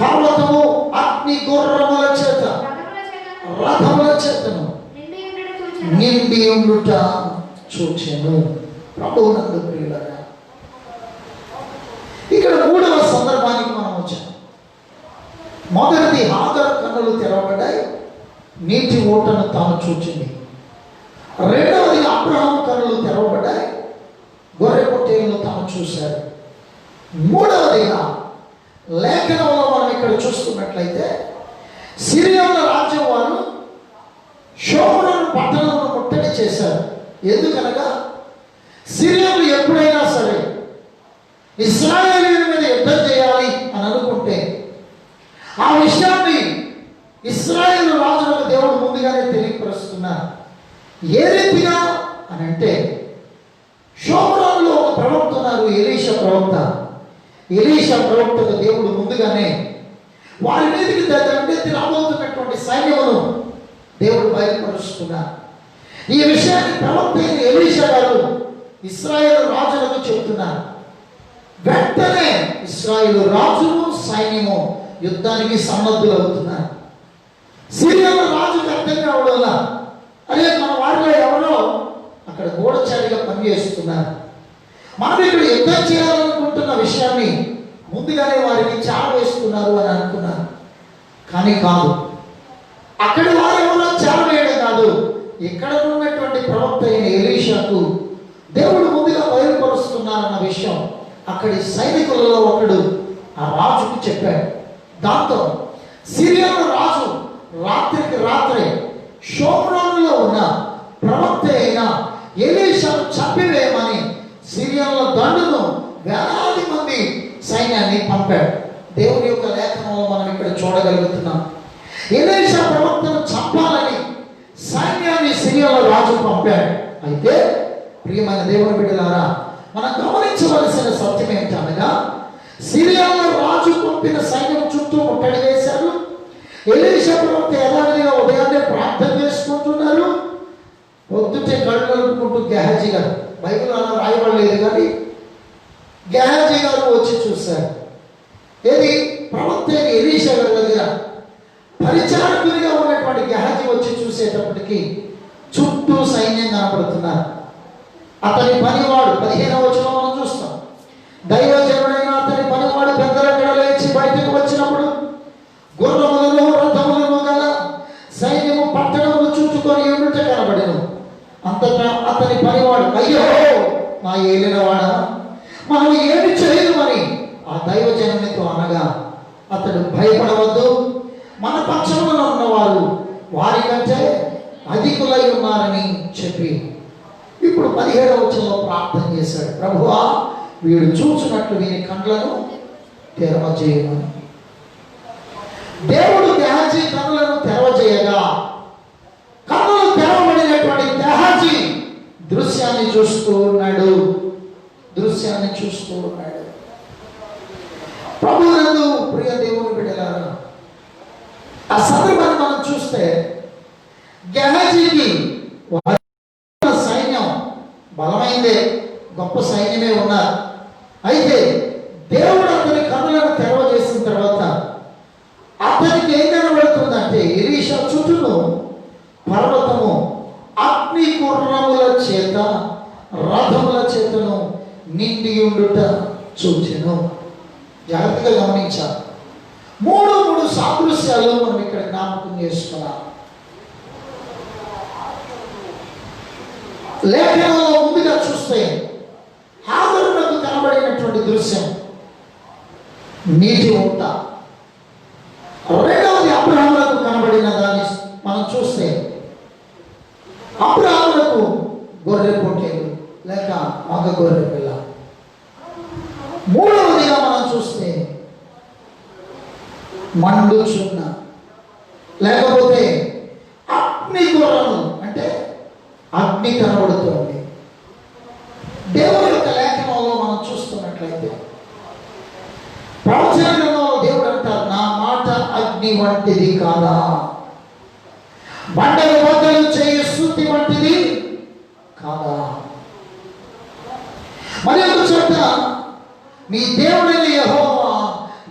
పర్వతము అగ్ని గుర్రముల చేత రథముల చేతను నిండి ఉండుట చూచెను. ప్రభువునందు ప్రియులారా, ఇక్కడ మూడవ సందర్భానికి మనం వచ్చాం. మొదటిది హాగరు కన్నులు తెరవబడ్డాయి, నీటి ఓటను తాను చూచింది. రెండవది అబ్రహాము కన్నులు తెరవబడ్డాయి, గొర్రె పొట్టేలను తాను చూశారు. మూడవదిగా లేఖనంలో మనం ఇక్కడ చూస్తున్నట్లయితే సిరియన్ల రాజ్యం వారు షోమ్రోను పట్టణమును ముట్టడి చేశారు. ఎందుకనగా సిరియన్లు ఎప్పుడైనా సరే ఇశ్రాయేలీయుల మీద యుద్ధం చేయాలి అని అనుకుంటే ఆ విషయాన్ని ఇశ్రాయేలు రాజులకు దేవుడు ముందుగానే తెలియపరుస్తున్నారు. ఏ రీతిగా అని అంటే, షోమ్రోనులో ఒక ప్రవక్త ఉన్నారు, ఎలీషా ప్రవక్త. ఎలీషా ప్రవక్తకు దేవుడు ముందుగానే వారి మీదకి దండెత్తి రాబోతున్నటువంటి సైన్యమును దేవుడు బయలుపరుస్తున్నారు. ఈ విషయాన్ని ప్రవక్త అయిన ఎలీషా గారు ఇశ్రాయేలు రాజులకు చెబుతున్నారు. వెంటనే ఇశ్రాయేలు రాజును సైన్యము యుద్ధానికి సన్నద్ధులవుతున్నారు. సిరియన్ల రాజుకి అర్థం కావడం వల్ల, అదే మన వారిలో ఎవరో అక్కడ గూఢచారిగా పనిచేస్తున్నారు, మనం ఇక్కడ యుద్ధం చేయాలనుకుంటున్న విషయాన్ని ముందుగానే వారిని చావేస్తున్నారు అని అనుకున్నారు. కానీ కాదు, అక్కడి వారు ఎవరో చావేయడం కాదు, ఇక్కడ ఉన్నటువంటి ప్రవక్త అయిన ఎలీషాకు దేవుడు ముందుగా బయలుపరుస్తున్నారన్న విషయం అక్కడి సైనికులలో ఒకడు ఆ రాజుకు చెప్పాడు. దాంతో సిరియన్ల రాజు రాత్రికి రాత్రే షోమ్రోనులో ఉన్న ప్రవక్త అయిన ఎలీషాను చంపివేయమని సిరియన్ల దండును వేలాది మంది సైన్యాన్ని పంపాడు. దేవుని యొక్క లేఖనంలో మనం ఇక్కడ చూడగలుగుతున్నాం. ఎలీషా ప్రవక్తను చంపాలని సైన్యాన్ని సిరియన్ల రాజు పంపాడు. అయితే ప్రియమైన దేవుని బిడ్డలారా, మనం గమనించవలసిన సత్యం ఏంటనగా, సిరియన్ల రాజు పంపిన సైన్యం చుట్టూ ముట్టడి వేశారు. ఎలీషా ప్రవక్త యథావిధిగా ఉదయాన్నే ప్రార్థన చేసుకుంటున్నారు. పొద్దుటే కళ్ళు కలుపుకుంటూ గెహాజీ గారు, బైబిల్ అలా రాయబడలేదు కానీ గెహాజీ గారు వచ్చి చూశారు. ఏది ప్రవక్త ఎలీషా గారి దగ్గర పరిచారకునిగా ఉన్నటువంటి గెహాజీ వచ్చి చూసేటప్పటికి చుట్టూ సైన్యం కనపడుతున్నారు. అతని పనివాడు 15వ వచనంలో మనం చూస్తాం. దైవజనుడైన అతని పనివాడు పెద్దలక్కడ లేచి బయటకు వచ్చినప్పుడు గుర్రములను రథములను గల సైన్యము పట్టణమును చుట్టుకొని ఉండుట కనబడెను. అంతటా అతని పనివాడు, అయ్యో నా ఏలినవాడా, మనం ఏమి చేయమని ఆ దైవజనునితో అనగా, అతడు భయపడవద్దు, మన పక్షంలో ఉన్నవారు వారికంటే అధికులై ఉన్నారని చెప్పి ఇప్పుడు 17వ వచనంలో ప్రార్థన చేశాడు. ప్రభువా, వీడు చూసినట్లు వీని కండ్లను తెరవజేయమని. దేవుడు గెహాజీ కన్నులను తెరవజేయగా కన్నులు తెరవబడినటువంటి గెహాజీ దృశ్యాన్ని చూస్తూ ఉన్నాడు. ప్రభువునందు ప్రియ దేవుని బిడ్డలారా, ఆ సందర్భాన్ని మనం చూస్తే గెహాజీకి సైన్యం బలమైందే, గొప్ప సైన్యమే ఉన్నారు. అయితే దేవుడు అతని కన్నులను తెరవజేసిన తర్వాత అతనికి ఏం కనబడుతుందంటే, ఎలీషా చుట్టూను పర్వతము అగ్ని గుర్రముల చేత రథముల చేతను నిండి ఉండుట చూచెను. జాగ్రత్తగా గమనించాలి. మూడు సాదృశ్యాలు మనం ఇక్కడ జ్ఞాపకం చేసుకున్నాం. లేఖనంలో ముందుగా చూస్తే హాగరునకు కనబడినటువంటి దృశ్యం నీటి ఊట. రెండవది అబ్రహాములకు కనబడిన దాన్ని మనం చూస్తే అబ్రహాములకు గొర్రె పొట్టేలు లేక మగ గొర్రె పిల్ల. మూడవదిగా మనం చూస్తే మండుచున్న లేకపోతే అగ్ని గుర్రము, అంటే అగ్ని కనబడుతుంది. దేవుని యొక్క లేఖనంలో మనం చూస్తున్నట్లయితే ప్రవచన గ్రంథంలో దేవుడు అంటారు, నా మాట అగ్ని వంటిది కాదా, బండలు బద్దలు చేయ శృతి వంటిది కాదా. మరి ఒక చోట మీ దేవుడైన యెహోవా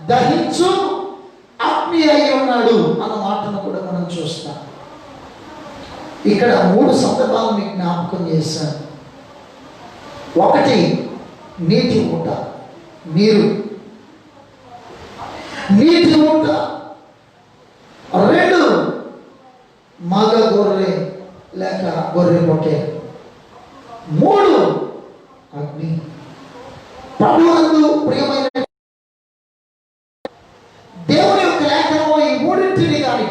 దహించు అగ్ని అయి ఉన్నాడు అన్న మాటను కూడా మనం చూస్తాం. ఇక్కడ 3 సందర్భాలు మీకు జ్ఞాపకం చేశాను. ఒకటి నీటి ఊట, నీరు, నీటి ఊట. 2 మగ గొర్రె లేక గొర్రె పొట్టే. 3 అగ్ని. ప్రభువునందు ప్రియమైన దేవుని యొక్క లేఖనంలో ఈ 3 కానీ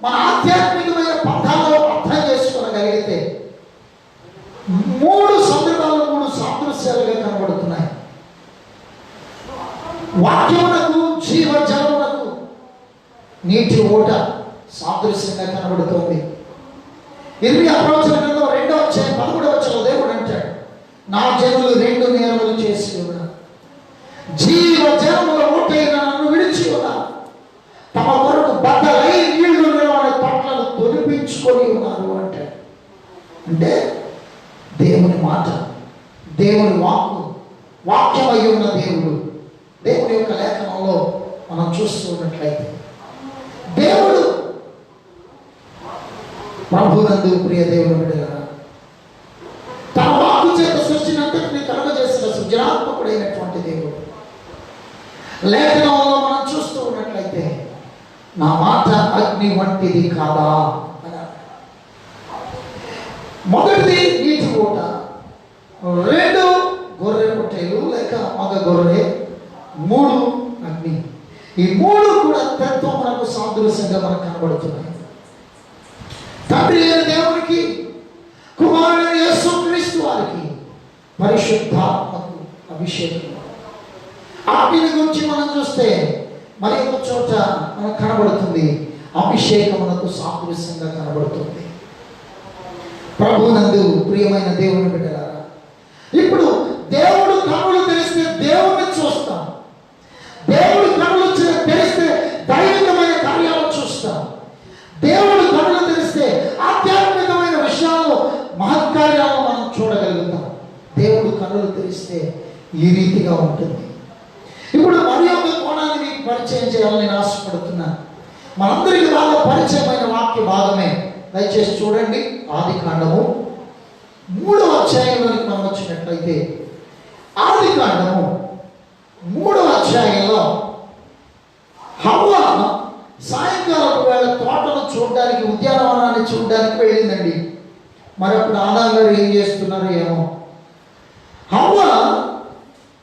మన ఆధ్యాత్మికమైన పథాల్లో అర్థం చేసుకోగలిగితే 3 సందర్భాలు 3 సాదృశ్యాలుగా కనబడుతున్నాయి. వాక్యమునకు జీవజలమునకు నీటి ఊట సాదృశ్యంగా కనబడుతోంది. ఇర్మియా ప్రవచన గ్రంథం 2వ అధ్యాయం 11వ వచనంలో దేవుడు అంటాడు, నా జనులు 2 నేరములు చేసి ఉన్నారు, జీవజలముల ఊటైన నన్ను విడిచి ఉన్నారు, తమ కొరకు బద్దలై నీళ్లు నిలవని తొట్లను తొలిపించుకొని ఉన్నారు అంటాడు. అంటే దేవుని మాట, దేవుని వాక్యమై ఉన్న దేవుడు, దేవుని యొక్క లేఖనంలో మనం చూస్తున్నట్లయితే దేవుడు ప్రభువునందు ప్రియ దేవుని బిడ్డలారా తన వాక్కు చేత సృష్టిని అంతటిని కలుగజేసిన సృజనాత్మకుడైనటువంటి దేవుడు. లేఖనంలో మనం చూస్తూ ఉన్నట్లయితే నా మాట అగ్ని వంటిది కాదా అని. మొదటిది నీటి ఊట, 2 గొర్రె పొట్టేలు లేక మగ గొర్రె, 3 అగ్ని. ఈ 3 కూడా తత్వం మనకు సాదృశ్యంగా మనకు కనబడుతున్నాయి. తండ్రి అయిన దేవునికి, కుమారుడైన యేసుక్రీస్తు వారికి పరిశుద్ధాత్మకు అభిషేకం. అగ్నిని గురించి మనం చూస్తే మరి ఒక చోట మనకు కనబడుతుంది, అభిషేకమునకు సాదృశ్యంగా కనబడుతుంది. ప్రభువునందు ప్రియమైన దేవుని బిడ్డలారా, ఇప్పుడు దేవుడు కన్నులు తెరిస్తే దేవుణ్ణి చూస్తాం, దేవుడు కన్నులు తెరిస్తే దైవికమైన కార్యాలు చూస్తాం, దేవుడు కన్నులు తెరిస్తే ఆధ్యాత్మికమైన విషయాల్లో మహత్కార్యాలను మనం చూడగలుగుతాం. దేవుడు కన్నులు తెరిస్తే ఈ రీతిగా ఉంటుంది. ఇప్పుడు మరి ఒక కోణాన్ని మీకు పరిచయం చేయాలని నేను ఆశపడుతున్నాను. మనందరికీ బాగా పరిచయమైన వాక్య భాగమే, దయచేసి చూడండి. ఆదికాండము 3వ అధ్యాయంలోకి మనం వచ్చినట్లయితే, ఆదికాండము 3వ అధ్యాయంలో హవ్వ సాయంకాలం వేళ తోటను చూడడానికి, ఉద్యానవనాన్ని చూడడానికి వెళ్ళిందండి. మరి అప్పుడు ఆదాం గారు ఏం చేస్తున్నారు ఏమో. హవ్వ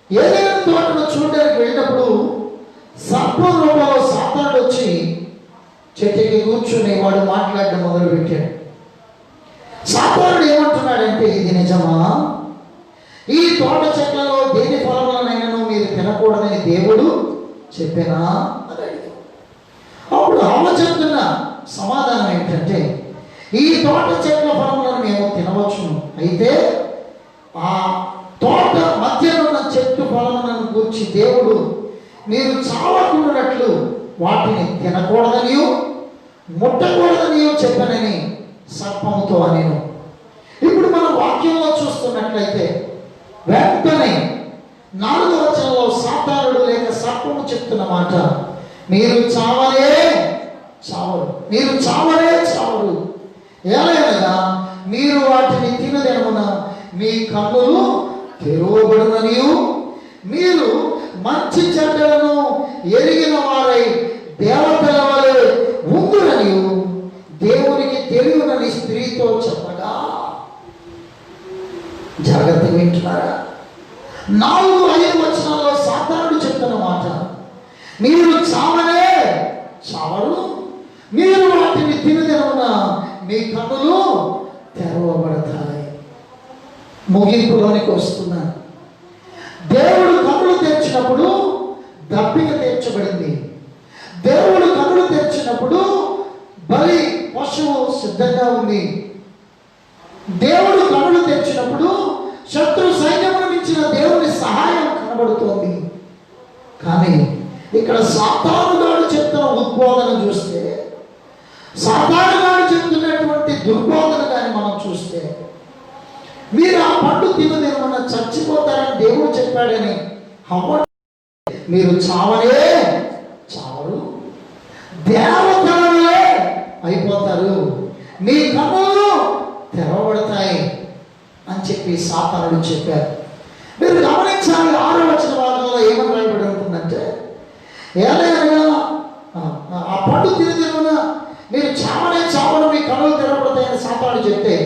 ఏదైనా తోటను చూడడానికి వెళ్ళినప్పుడు సర్పం రూపంలో సాతానుడు వచ్చి చెట్టుకి కూర్చుని వాడు మాట్లాడడం మొదలుపెట్టాడు. సాతానుడు ఏమంటున్నాడంటే, ఇది నిజమా? ఈ తోట చెట్లలో దేని ఫలములనైనా మీరు తినకూడదని దేవుడు చెప్పానా అని అడిగాడు. అప్పుడు హవ్వ చెప్తున్న సమాధానం ఏంటంటే, ఈ తోట చెట్ల ఫలములను మేము తినవచ్చును, అయితే ఆ తోట మధ్యనున్న చెట్టు ఫలములను గురించి దేవుడు మీరు చావకుండానట్లు వాటిని తినకూడదనియో ముట్టకూడదనియో చెప్పనని సర్పముతో అనేను. ఇప్పుడు మనం వాక్యంలో చూస్తున్నట్లయితే వెంటనే 4వ వచనంలో సాతానుడు లేక సర్పము చెప్తున్న మాట, మీరు చావరే చావరు, మీరు చావరే చావరు, ఏలైనగా మీరు వాటిని తినదెనమున మీ కన్నులు తెరవబడుననియు మీరు మంచి చెడ్డలను ఎరిగిన వారై దేవతల వలె ఉందురనియు దేవునికి తెలియనని స్త్రీతో చెప్పగా. జాగ్రత్తగా వింటున్నారా? 4-5 వచనాల్లో సాతానుడు చెప్తున్న మాట, మీరు చావనే చావరు, మీరు వాటిని తినదెనమున మీ కన్నులు తెరవబడతాయి. ముగింపులోనికి వస్తున్నాను. దేవుడు కన్నులు తెరిచినప్పుడు దప్పిక తీర్చబడింది. దేవుడు కన్నులు తెరిచినప్పుడు బలి పశువు సిద్ధంగా ఉంది. దేవుడు కన్నులు తెరిచినప్పుడు శత్రు సైన్యమును మించిన దేవుని సహాయం కనబడుతోంది. కానీ ఇక్కడ సాతానుగాడు చెప్తున్న ఉద్బోధన చూస్తే, సాతానుగాడు చెప్తున్నటువంటి దుర్బోధన కానీ మనం చూస్తే, మీరు ఆ పండు తినదేమన్నా చచ్చిపోతారని దేవుడు చెప్పాడని హవ్వ మీరు చావలే చావరు, దేవతలే అయిపోతారు, మీ కన్నులు తెరవబడతాయి అని చెప్పి సాతానుడు చెప్పారు. మీరు గమనించాలి, 6వ వచన భాగంలో ఏమని రాయబడి ఉంటుందంటే, ఏలైనా ఆ పండు తిరుగున మీరు చావనే చావను, మీ కన్నులు తెరవబడతాయని సాతానుడు చెప్తే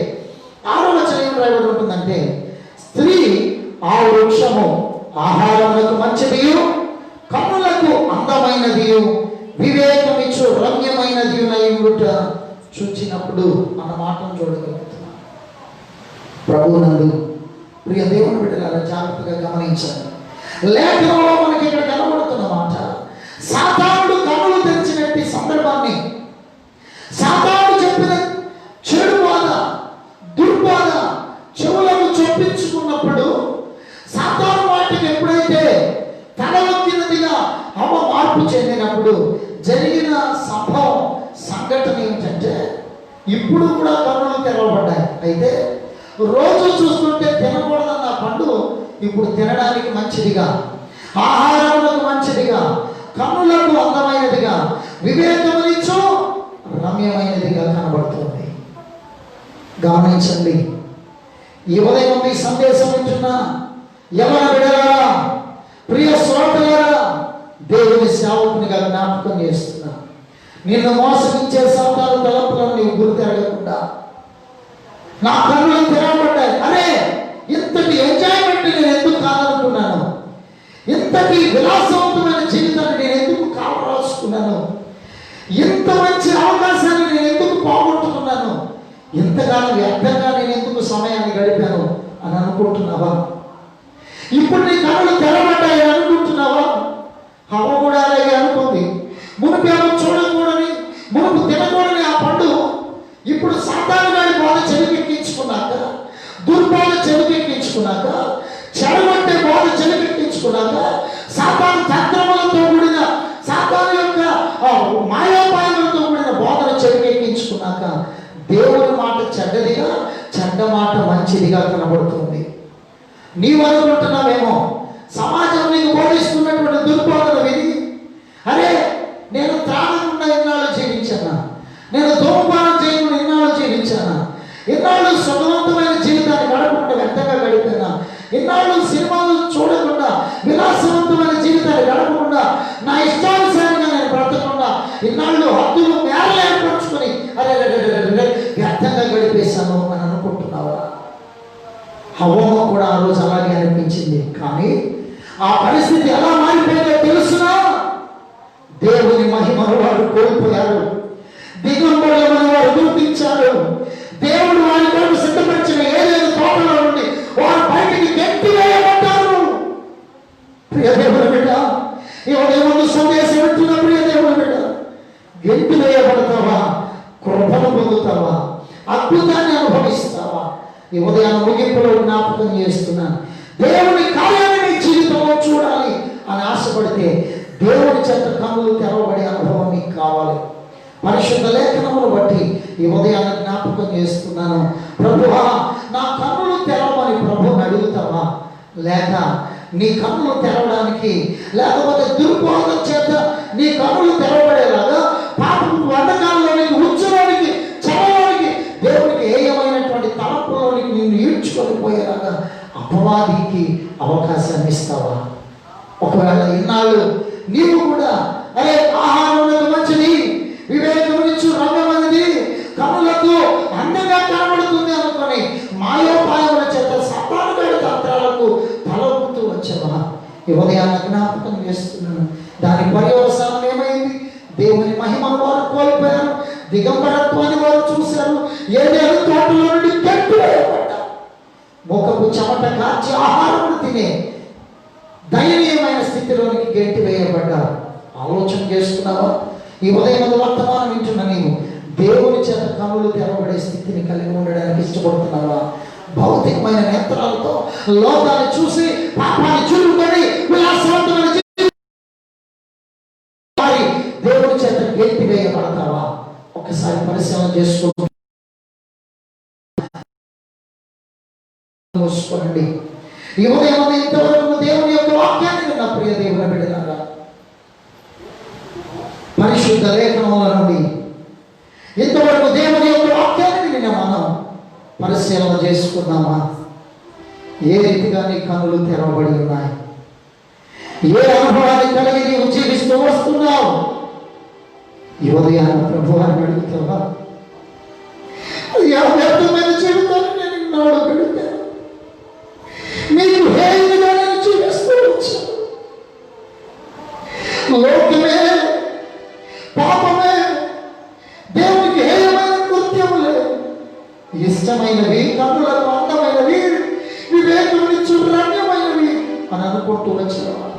6వ వచనం ఏం రాయబడి ఉంటుందంటే, స్త్రీ ఆ వృక్షము ఆహారములకు మంచిదియు కన్నులకు అందమైనది వివేకమిచ్చు రమ్యమైనది అయ్యుట చూచినప్పుడు అన్న మాటను చూడగలుగుతున్నాం. ప్రభువునందు ప్రియ దేవుని బిడ్డలారా జాగ్రత్తగా గమనించాలి. లేఖనంలో మనకి ఇక్కడ కనబడుతున్న మాట, సాతానుడు కన్నులు తెరిచినట్టు సందర్భాన్ని, సాతానుడు చెప్పిన చెడు బాధ దుర్బాధ చెవులకు చొప్పించుకున్నప్పుడు, సాతాను వాటికి ఎప్పుడైతే తలవొక్కినదిగా హవ్వ మార్పు చెందినప్పుడు జరిగిన సంభవం సంఘటన ఏమిటంటే, ఇప్పుడు కూడా కన్నులు తెరవబడ్డాయి. అయితే రోజు చూస్తుంటే తినకూడదన్న పండు ఇప్పుడు తినడానికి మంచిదిగా, ఆహారములకు మంచిదిగా, కన్నులకు అందమైనదిగా, వివేకమునిచ్చు రమ్యమైనదిగా కనబడుతుంది. గమనించండి, ఈ ఉదయం మీ సందేశం వింటున్న ఎవరి బిడ్డలారా, ప్రియ శ్రోతలారా, దేవుని సేవకునిగా జ్ఞాపకం చేస్తున్నా, నిన్ను మోసగించే సాతాను తలంపులను నీవు గురి తిరగకుండా, నా కన్నులు తెరవబడ్డాయి, అరే ఇంతటి ఎంజాయ్మెంట్ నేను ఎందుకు కాదనుకున్నాను, ఇంతటి విలాసవంతమైన జీవితాన్ని నేను ఎందుకు కావరాసుకున్నాను, ఇంత మంచి అవకాశాన్ని నేను ఎందుకు పోగొట్టుకున్నాను, ఇంతకాలం వ్యర్థంగా నేను ఎందుకు సమయాన్ని గడిపాను అని అనుకుంటున్నావా? ఇప్పుడు నీ కన్నులు తెరవబడ్డాయి అనుకుంటున్నావా? హవ్వ కూడా అలాగే అనుకుంది. మునుపు ఏమో చూడకూడని, మునుపు తినకూడని ఆ పండు ఇప్పుడు సాతాను గారి బాధ చెవికెక్కించుకున్నాక, దుర్బాధ చెవికెక్కించుకున్నాక, చెడగొట్టే బాధ చెవికెక్కించుకున్నాక, సాతాను తంత్రములతో కూడిన, సాతాను యొక్క మాయోపాయములతో కూడిన బోధన చెవికెక్కించుకున్నాక, దేవుని మాట చెడ్డదిగా, చెడ్డ మాట మంచిదిగా కనబడుతుంది. నీవు అనుకుంటున్నావేమో సమాజం నీకు బోధిస్తున్నటువంటి దుర్బోధన విని, అరే నేను త్రాగకుండా ఎన్నాళ్ళు జీవించానా, నేను ధూమపానం చేయకుండా ఎన్నాళ్ళు జీవించానా, ఎన్నాళ్ళు సుఖవంతమైన జీవితాన్ని గడపకుండా వ్యర్థంగా గడిపానా, ఎన్నాళ్ళు సినిమాలు చూడకుండా విలాసవంతమైన జీవితాన్ని గడపకుండా నా ఇష్టానుసారంగా నేను బ్రతకుండా ఎన్నాళ్ళు హద్దులు మేరలు ఏర్పరచుకొని అరే వ్యర్థంగా గడిపేశాను అని అనుకుంటున్నావా? హవ్వమ్మ కూడా ఆ రోజు అలాగే అనిపించింది. కానీ ఆ పరిస్థితి ఎలా మారిపోయిందో తెలుసునా? దేవుని మహిమను వారు కోల్పోయారు, దిగంబరులను వారు గుర్తించారు. దేవుడు వారి కొరకు సిద్ధపరిచిన ఏదైనా తోటలో నుండి వారు బయటికి గట్టి వేయబడ్డారు. ప్రియ దేవుని బిడ్డ, ఈ ఉదయం సందేశం వింటున్న ప్రియ దేవుని బిడ్డ, గట్టి వేయబడతావా? కృపను పొందుతావా? అద్భుతాన్ని అనుభవిస్తావా? ఈ ఉదయం ముగింపులో జ్ఞాపకం చేస్తున్నాను, దేవుని కార్యాన్ని నీ జీవితంలో చూడాలి అని ఆశపడితే దేవుని చేత కన్నులు తెరవబడే అనుభవం నీకు కావాలి. పరిశుద్ధ లేఖనమును బట్టి ఈ ఉదయాన్ని జ్ఞాపకం చేస్తున్నాను, ప్రభువా నా కన్నులు తెరవమని ప్రభువుని అడుగుతావా? లేక నీ కన్నులు తెరవడానికి, లేకపోతే దుర్బోధన చేత నీ కన్నులు తెరవబడేలాగా పాపపు వంటకాల్లోనికి, ఉచ్చలోనికి, చదవడానికి, దేవునికి ఏయమైనటువంటి తలపులోనికి నిన్ను ఈడ్చుకొని పోయేలాగా అపవాదికి అవకాశాన్ని ఇస్తావా? ఒకవేళ ఇన్నాళ్ళు నీవు కూడా అరే ఆహారం మంచిది, వివేకమునిచ్చు రంగమన్నది, కన్నులకు అందంగా కనబడుతుంది అనుకొని మాయోపాయముల చేత సాతానుగాడి తంత్రాలకు తలొప్పుతూ వచ్చావా? ఈ ఉదయాన్ని జ్ఞాపకం చేస్తున్నాను. దాని పర్యవసానం ఏమైంది? దేవుని మహిమను వారు కోల్పోయారు, దిగంబరత్వాన్ని వారు చూశారు, ఏదేదో తోటలో నుండి గట్టి వేయబడ్డారు, ముఖపు చెమట కాచి ఆహారం తినే దయనీయమైన స్థితిలోనికి గట్టి వేయబడ్డారు. ఆలోచన చేస్తున్నావా? ఈ ఉదయం వర్తమానం వింటున్న నీవు దేవుని చేత కన్నులు తెరవబడే స్థితిని కలిగి ఉండడానికి ఇష్టపడుతున్నావా? భౌతికమైన నేత్రాలతో లోకాన్ని చూసి పాపాన్ని చూడుకొని విలాసవంతమైన దేవుని చేత గట్టి వేయబడతావా? ఒకసారి పరిశీలన చేసుకోండి. మూసుకోండి. ఈ ఉదయం ఇంతవరకు దేవుని యొక్క వాక్యాన్ని విన్న ప్రియ దేవుని బిడ్డలారా, పరిశుద్ధ లేఖనముల నుండి ఇంతవరకు దేవుని యొక్క వాక్యాన్ని విన్న మనం పరిశీలన చేసుకున్నామా? ఏ రీతిగా నీ కన్నులు తెరవబడి ఉన్నాయి? ఏ అనుభవాన్ని కలిగి నీవు జీవిస్తూ వస్తున్నావు? ఈ ఉదయాన్న ప్రభువాన్ని అడుగుతావా? వ్యర్థమైన జీవితాన్ని నేను ఇన్నాడు గడిపాను, మీకు హేయుగా నేను జీవిస్తూ వచ్చాను. లోకమే, పాపమే, దేవునికి హేయమైన కృత్యములే, ఇష్టమైనవి, కన్నులకు అందమైనవి, వివేకమునిచ్చు రమ్యమైనవి అని అనుకుంటూ వచ్చేవాడు.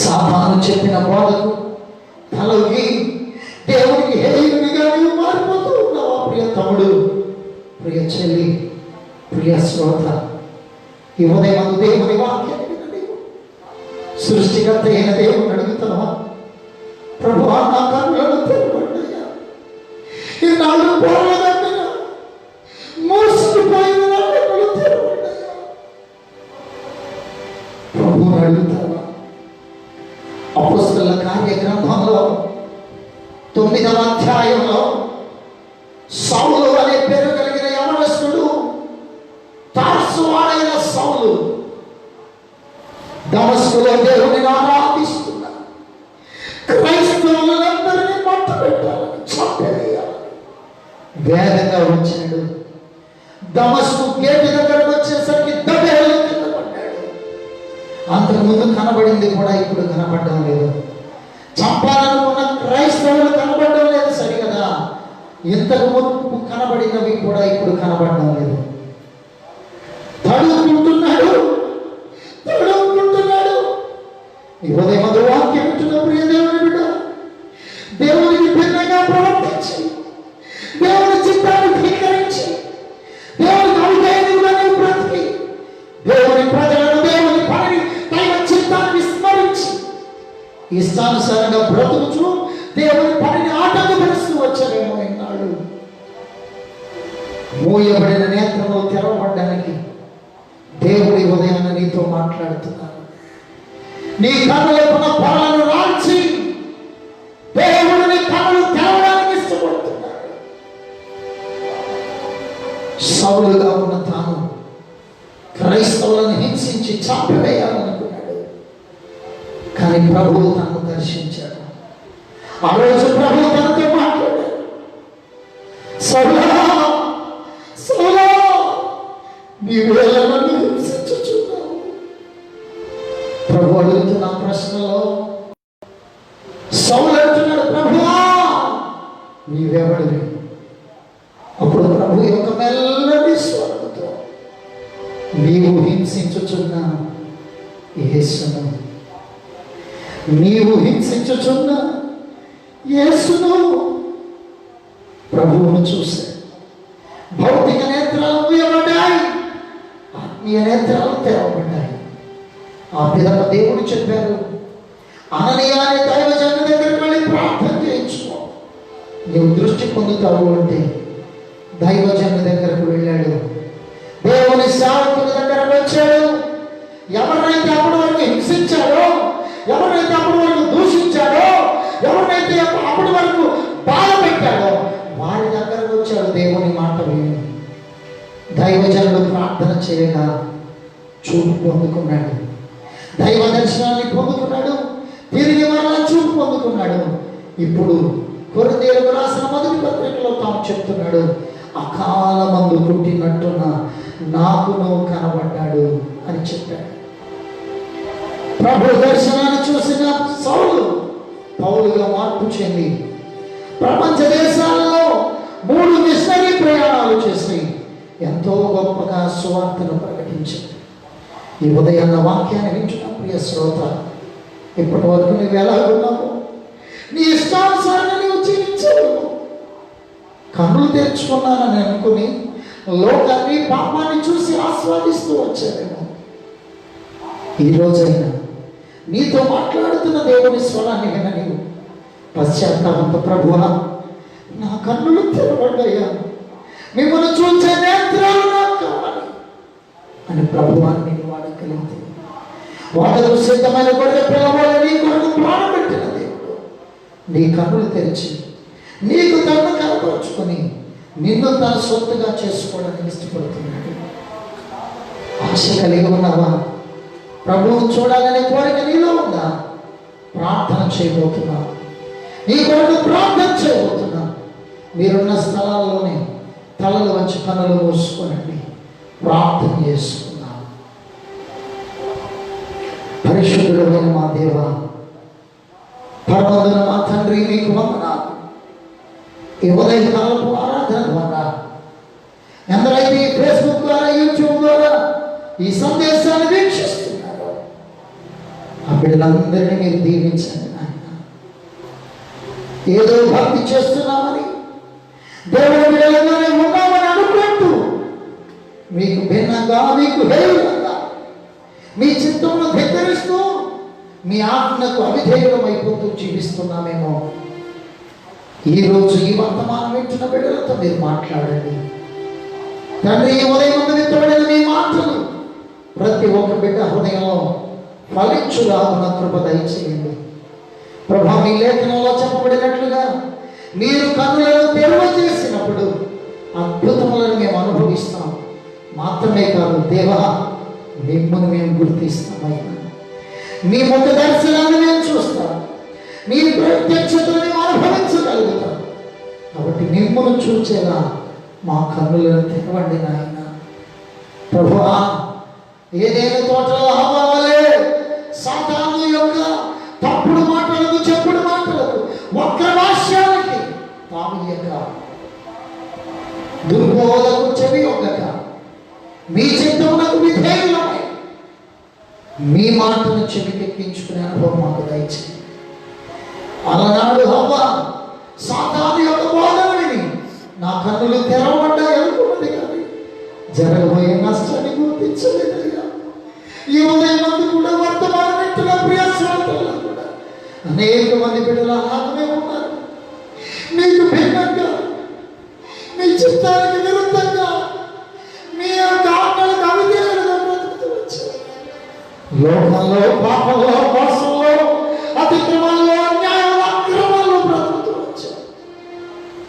సాతాను చెప్పిన బోధకు తలొగ్గి దేవునికి హేయునిగా నీవు మారిపోతూ ఉన్నావా? ప్రియ తమ్ముడు, ప్రియ చెల్లి, ప్రియ శ్రోత, ఈ ఉదయం దేవుని వాక్యాన్ని వినండి. సృష్టికర్త అయిన దేవుని అడుగుతావా? ప్రభువా, నా కన్నులను తెరవబడ్డాయా? ఈనాడు పోరాడమిన మోసుకుపోయిన నా కన్నులు తెరవబడ్డాయా? ప్రభువుని అడుగుతావా? అపోస్తలుల కార్యగ్రంథంలో 9వ అధ్యాయంలో సౌలు అనే పేరు కలిగిన యవనస్తుడు, తార్సు వాడైన సౌలు దమస్కులో దేవునిని ఆరాధిస్తున్నాడు. క్రైస్తవులందరినీ మట్టుపెట్టాలని, చంపేయాలని వేగంగా వచ్చాడు. దమస్కు గేటు దగ్గరకు వచ్చేసరికి దబేలు కింద పడ్డాడు. అంతకుముందు కనబడింది కూడా ఇప్పుడు కనపడడం లేదు. చంపాలనుకున్న క్రైస్తవులు కనబడడం లేదు సరిగదా, ఇంతకు ముందు కనబడినవి కూడా ఇప్పుడు కనబడడం లేదు. తడుకుంటున్నాడు. ఈ ఉదయం వాక్యం వింటున్న ప్రియ దేవుని బిడ్డ, దేవునికి భిన్నంగా ప్రవర్తించి, దేవుని చిత్తాన్ని ధిక్కరించి, దేవునికి అవధేయుడుగా నీవు బ్రతికి, దేవుని ప్రజలను, దేవుని పనిని, దైవ చిత్తాన్ని విస్మరించి ఇష్టానుసారంగా బ్రతుకుచు దేవుని పనిని ఆటంకపరుస్తూ వచ్చారేమో ఈనాడు. మూయబడిన నేత్రములు తెరవబడడానికి దేవుడి ఉదయాన్ని నీతో మాట్లాడుతున్నాను. నీ కన్నులకున్న పొరలను రాల్చి దేవుడిని కన్నులు తెరవడానికి ఇష్టపడుతున్నాడు. సౌలుగా ఉన్న తాను క్రైస్తవులను హింసించి చంపివేయాలనుకున్నాడు. కానీ ప్రభువు తనను దర్శించాడు. ఆ రోజు ప్రభువు తనతో మాట్లాడాడు. సౌలా, సౌలా, నీవేళ నన్ను హింసించుచున్నావు. ప్రభు అడుగుతున్న ప్రశ్నలో సౌలు అంటున్నాడు, ప్రభువా నీవెవడివి? అప్పుడు ప్రభు యొక్క మెల్లని స్వరంతో, నీవు హింసించుచున్న యేసును, నీవు హింసించుచున్న యేసును. ప్రభువును చూశాడు. భౌతిక నేత్రాలు మూయబడ్డాయి, ఆత్మీయ నేత్రాలు తెరవబడ్డాయి. ఆ పిదప దేవుడు చెప్పారు, అననీయ అనే దైవజనుడి దగ్గరికి వెళ్ళి ప్రార్థన చేయించుకో, నీవు దృష్టి పొందుతావు అంటే దైవజనుడి దగ్గరకు వెళ్ళాడు. దేవుని సేవకుని దగ్గరకు వచ్చాడు. ఎవరినైతే అప్పటి వరకు హింసించాడో, ఎవరినైతే అప్పటి వరకు దూషించాడో, ఎవరినైతే అప్పటి వరకు బాధ పెట్టాడో వారి దగ్గరకు వచ్చాడు. దేవుని మాట విని దైవజనుడు ప్రార్థన చేయగా చూపు పొందుకున్నాడు. దైవ దర్శనాన్ని పొందుకున్నాడు. తిరిగి మరలా చూపు పొందుకున్నాడు. ఇప్పుడు కొరింథీయులకు రాసిన మొదటి పత్రికలో తాను చెప్తున్నాడు, అకాలమందు పుట్టినట్టున్న నాకును కనబడ్డాడు అని చెప్పాడు. ప్రభు దర్శనాన్ని చూసిన సౌలు పౌలుగా మార్పు చెంది ప్రపంచ దేశాలలో 3 మిషనరీ ప్రయాణాలు చేసి ఎంతో గొప్పగా సువార్తను ప్రకటించింది. ఈ ఉదయాన్న వాక్యాన్ని వింటున్న ప్రియ శ్రోత, ఇప్పటి వరకు నువ్వు ఎలా ఉన్నావు? నీ ఇష్టానుసారంగా నీవు జీవించవు. కన్నులు తెరుచుకున్నానని అనుకుని లోకాన్ని, పాపాన్ని చూసి ఆస్వాదిస్తూ వచ్చారేమో. ఈరోజైనా నీతో మాట్లాడుతున్న దేవుని స్వరాన్ని విన నీవు పశ్చాత్తాపంతో, ప్రభువా నా కన్నులు తెరవబడ్డాయా, మిమ్మల్ని చూసే నేత్రాలు నాకు కావాలి అని ప్రభువాన్ని నేను వాడగలిగితే వాటకు సిద్ధమైన గొర్రె పిల్లవాడు నీ కొరకు ప్రాణం పెట్టిన దేవుడు నీ కన్నులు తెరిచి నీకు తను కనపరుచుకొని నిన్ను తన సొత్తుగా చేసుకోవడానికి ఇష్టపడుతున్నాడు. ఆశ కలిగి ఉన్నావా? ప్రభువును చూడాలనే కోరిక నీలో ఉందా? ప్రార్థన చేయబోతున్నా, నీ కొరకు ప్రార్థన చేయబోతున్నా. మీరున్న స్థలాల్లోనే తలలు వంచి కన్నులు మూసుకోనండి, ప్రార్థన చేసుకున్నాం. పరిశుద్ధుడైన మా దేవ, పరమందున మా తండ్రి, నీకు వందనాలు. ఈ ఉదయకాలపు ఆరాధన ద్వారా ఎందరైతే ఫేస్బుక్ ద్వారా, యూట్యూబ్ ద్వారా ఈ సందేశాన్ని వీక్షిస్తున్నారు, ఆ బిడ్డలందరినీ మీరు దీవించండి నాయన. ఏదో భక్తి చేస్తున్నామని, దేవుడి బిడ్డలందరినీ ఉన్నామని అనుకుంటూ మీకు భిన్నంగా, మీకు హేయులంగా మీ చిత్తంలో ధిక్కరిస్తూ మీ ఆజ్ఞకు అవిధేయులం అయిపోతూ జీవిస్తున్నామేమో. ఈరోజు ఈ వర్తమానం వింటున్న బిడ్డలతో మీరు మాట్లాడండి తండ్రి. ఈ ఉదయం విత్తబడిన మీ మాటలు ప్రతి ఒక్క బిడ్డ హృదయంలో ఫలించులాగున కృప దయచేయండి ప్రభా. మీ లేఖనంలో చెప్పబడినట్లుగా మీరు కన్నులను తెరవచేసినప్పుడు అద్భుతములను మేము అనుభవిస్తాం. మాత్రమే కాదు దేవా, మిమ్మల్ని మేము గుర్తిస్తామయ్యా. మీ ముఖ దర్శనాన్ని మేము చూస్తాం, మీ ప్రత్యక్షతను మేము అనుభవించగలుగుతాం. కాబట్టి మిమ్మల్ని చూచేలా మా కన్నులను తెరవండి నాయన. ప్రభువా, ఏదైనా తోటలో అవ్వలే సాతాను యొక్క తప్పుడు మాటలకు, చెప్పుడు మాటలకు, ఒక్క వాక్యానికి తాము యొక్క దుర్బోధకు చెవి ఒక్కక మీ చిత్తమునకు విధేయులమై మీ మాటను చెవికెక్కించుకునే అనుభవం మాకు దయచేయండి. అలనాడు హవ్వ సాతాను యొక్క బోధన విని నా కన్నులు తెరవబడ్డాయి అనుకున్నది, కానీ జరగబోయే నష్టాన్ని గుర్తించలేదయ్యా. ఈ ఉదయం మంది కూడా వర్తమానం వింటున్న ప్రియ శ్రోతలు కూడా అనేక మంది బిడ్డలు అలాగనే ఉన్నారు. మీకు భిన్నంగా, మీ చిత్తానికి విరుద్ధంగా, మీ యొక్క ఆజ్ఞలకు అవిధేయులుగా బ్రతుకుతూ వచ్చారు. లోకంలో, పాపంలో, మోసంలో, అతిక్రమంలో, అన్యాయంలో, అక్రమంలో బ్రతుకుతూ వచ్చారు.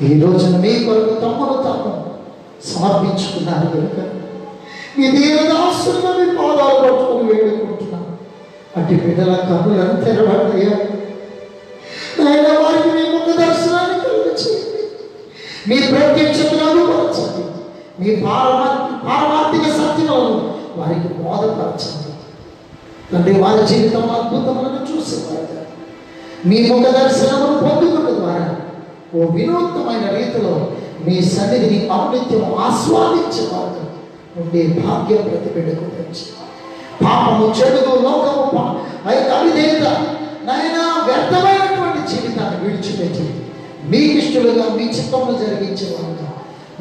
ఈ రోజున మీ కొరకు తమను తాము సమర్పించుకున్నారు కనుక మీ దీనదాసులుగా మీ పాదాలు పట్టుకుని వేడుకుంటున్నాను. అట్టి బిడ్డల కన్నులను తెరవడయ్యా నాయన. వారికి మీ ముఖ దర్శనాన్ని కలిగించండి, మీ ప్రత్యక్షతను అనుభవించండి, మీ పారమార్థిక సత్యములను వారికి బోధపరచండి తండ్రి. వారి జీవితంలో అద్భుతములను చూసేవారు మీ ముఖ దర్శనమును పొందుకున్న ద్వారా ఓ వినూత్నమైన రీతిలో మీ సన్నిధిని ఔన్నత్యము ఆస్వాదించేవారు ఉండే భాగ్యం ప్రతి బిడ్డకు తెచ్చి, పాపము, చెడుగు, లోకము, అవిధేయత నాయన వ్యర్థమైనటువంటి జీవితాన్ని విడిచిపెట్టి మీకు ఇష్టలుగా, మీ చిత్తమును జరిగించేవారుగా,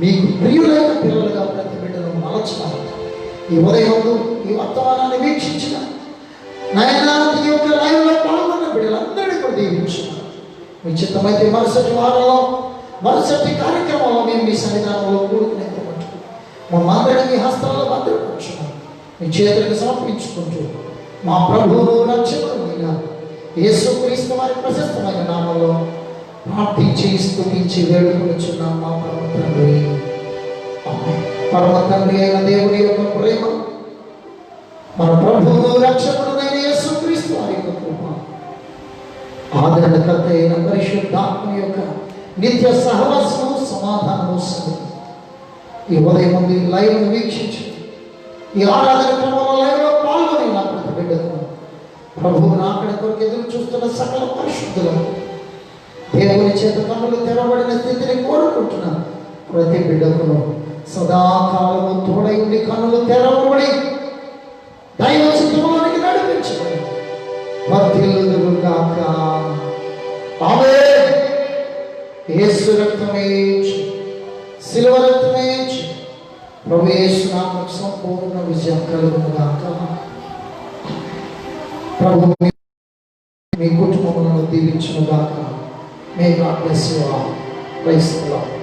మీకు ప్రియులైన పిల్లలుగా ప్రతి బిడ్డను మలచున్నారు. ఈ ఉదయం ఈ వర్తమానాన్ని వీక్షించిన నాయన ఈ యొక్క లైవ్లో పాల్గొన్న బిడ్డలందరినీ కూడా దీవించున్నారు. మీ చిత్తమైతే మరుసటి వారంలో, మరుసటి కార్యక్రమంలో మేము మీ సన్నిధానంలో కూడుకునే మమ్మల్ని మీ హస్తాల్లో భద్రపరుచున్నాం. మీ చేతులకు సమర్పించుకుంటూ మా ప్రభువును రక్షకుడైన యేసుక్రీస్తు వారి ప్రశస్తమైన నామంలో ప్రార్థించి స్తుతించి వేడుకొనుచున్నాం మా పరమ తండ్రి. ఆమేన్. పరమ తండ్రి అయిన దేవుని యొక్క ప్రేమ, మన ప్రభువును రక్షకుడైన యేసుక్రీస్తు వారి యొక్క కృప, ఆదరణకర్త అయిన పరిశుద్ధాత్మ యొక్క నిత్య సహవాసము, సమాధానము, సన్నిధి ఈ ఉదయం ముందు లైవ్ను వీక్షించి ఈ ఆరాధన క్రమంలో లైవ్లో పాల్గొని నా ప్రతి బిడ్డకు ప్రభువు అక్కడ కొరకు ఎదురు చూస్తున్న సకల పరిశుద్ధులను దేవుని చేత కన్నులు తెరవబడిన స్థితిని కోరుకుంటున్న ప్రతి బిడ్డకు సదాకాలము తోడై ఉండి కన్నులు తెరవబడి దైవ చిత్తములోనికి నడిపించబడి వర్ధిల్లుదురుగాక. ఆమేన్. యేసు రక్తమే, శిలువ రక్తమే ప్రభు యేసు నామమున సంపూర్ణ విజయం కలుగునుగాక. ప్రభు మీ కుటుంబములను దీవించునుగాక. May God bless you all. Praise the lord.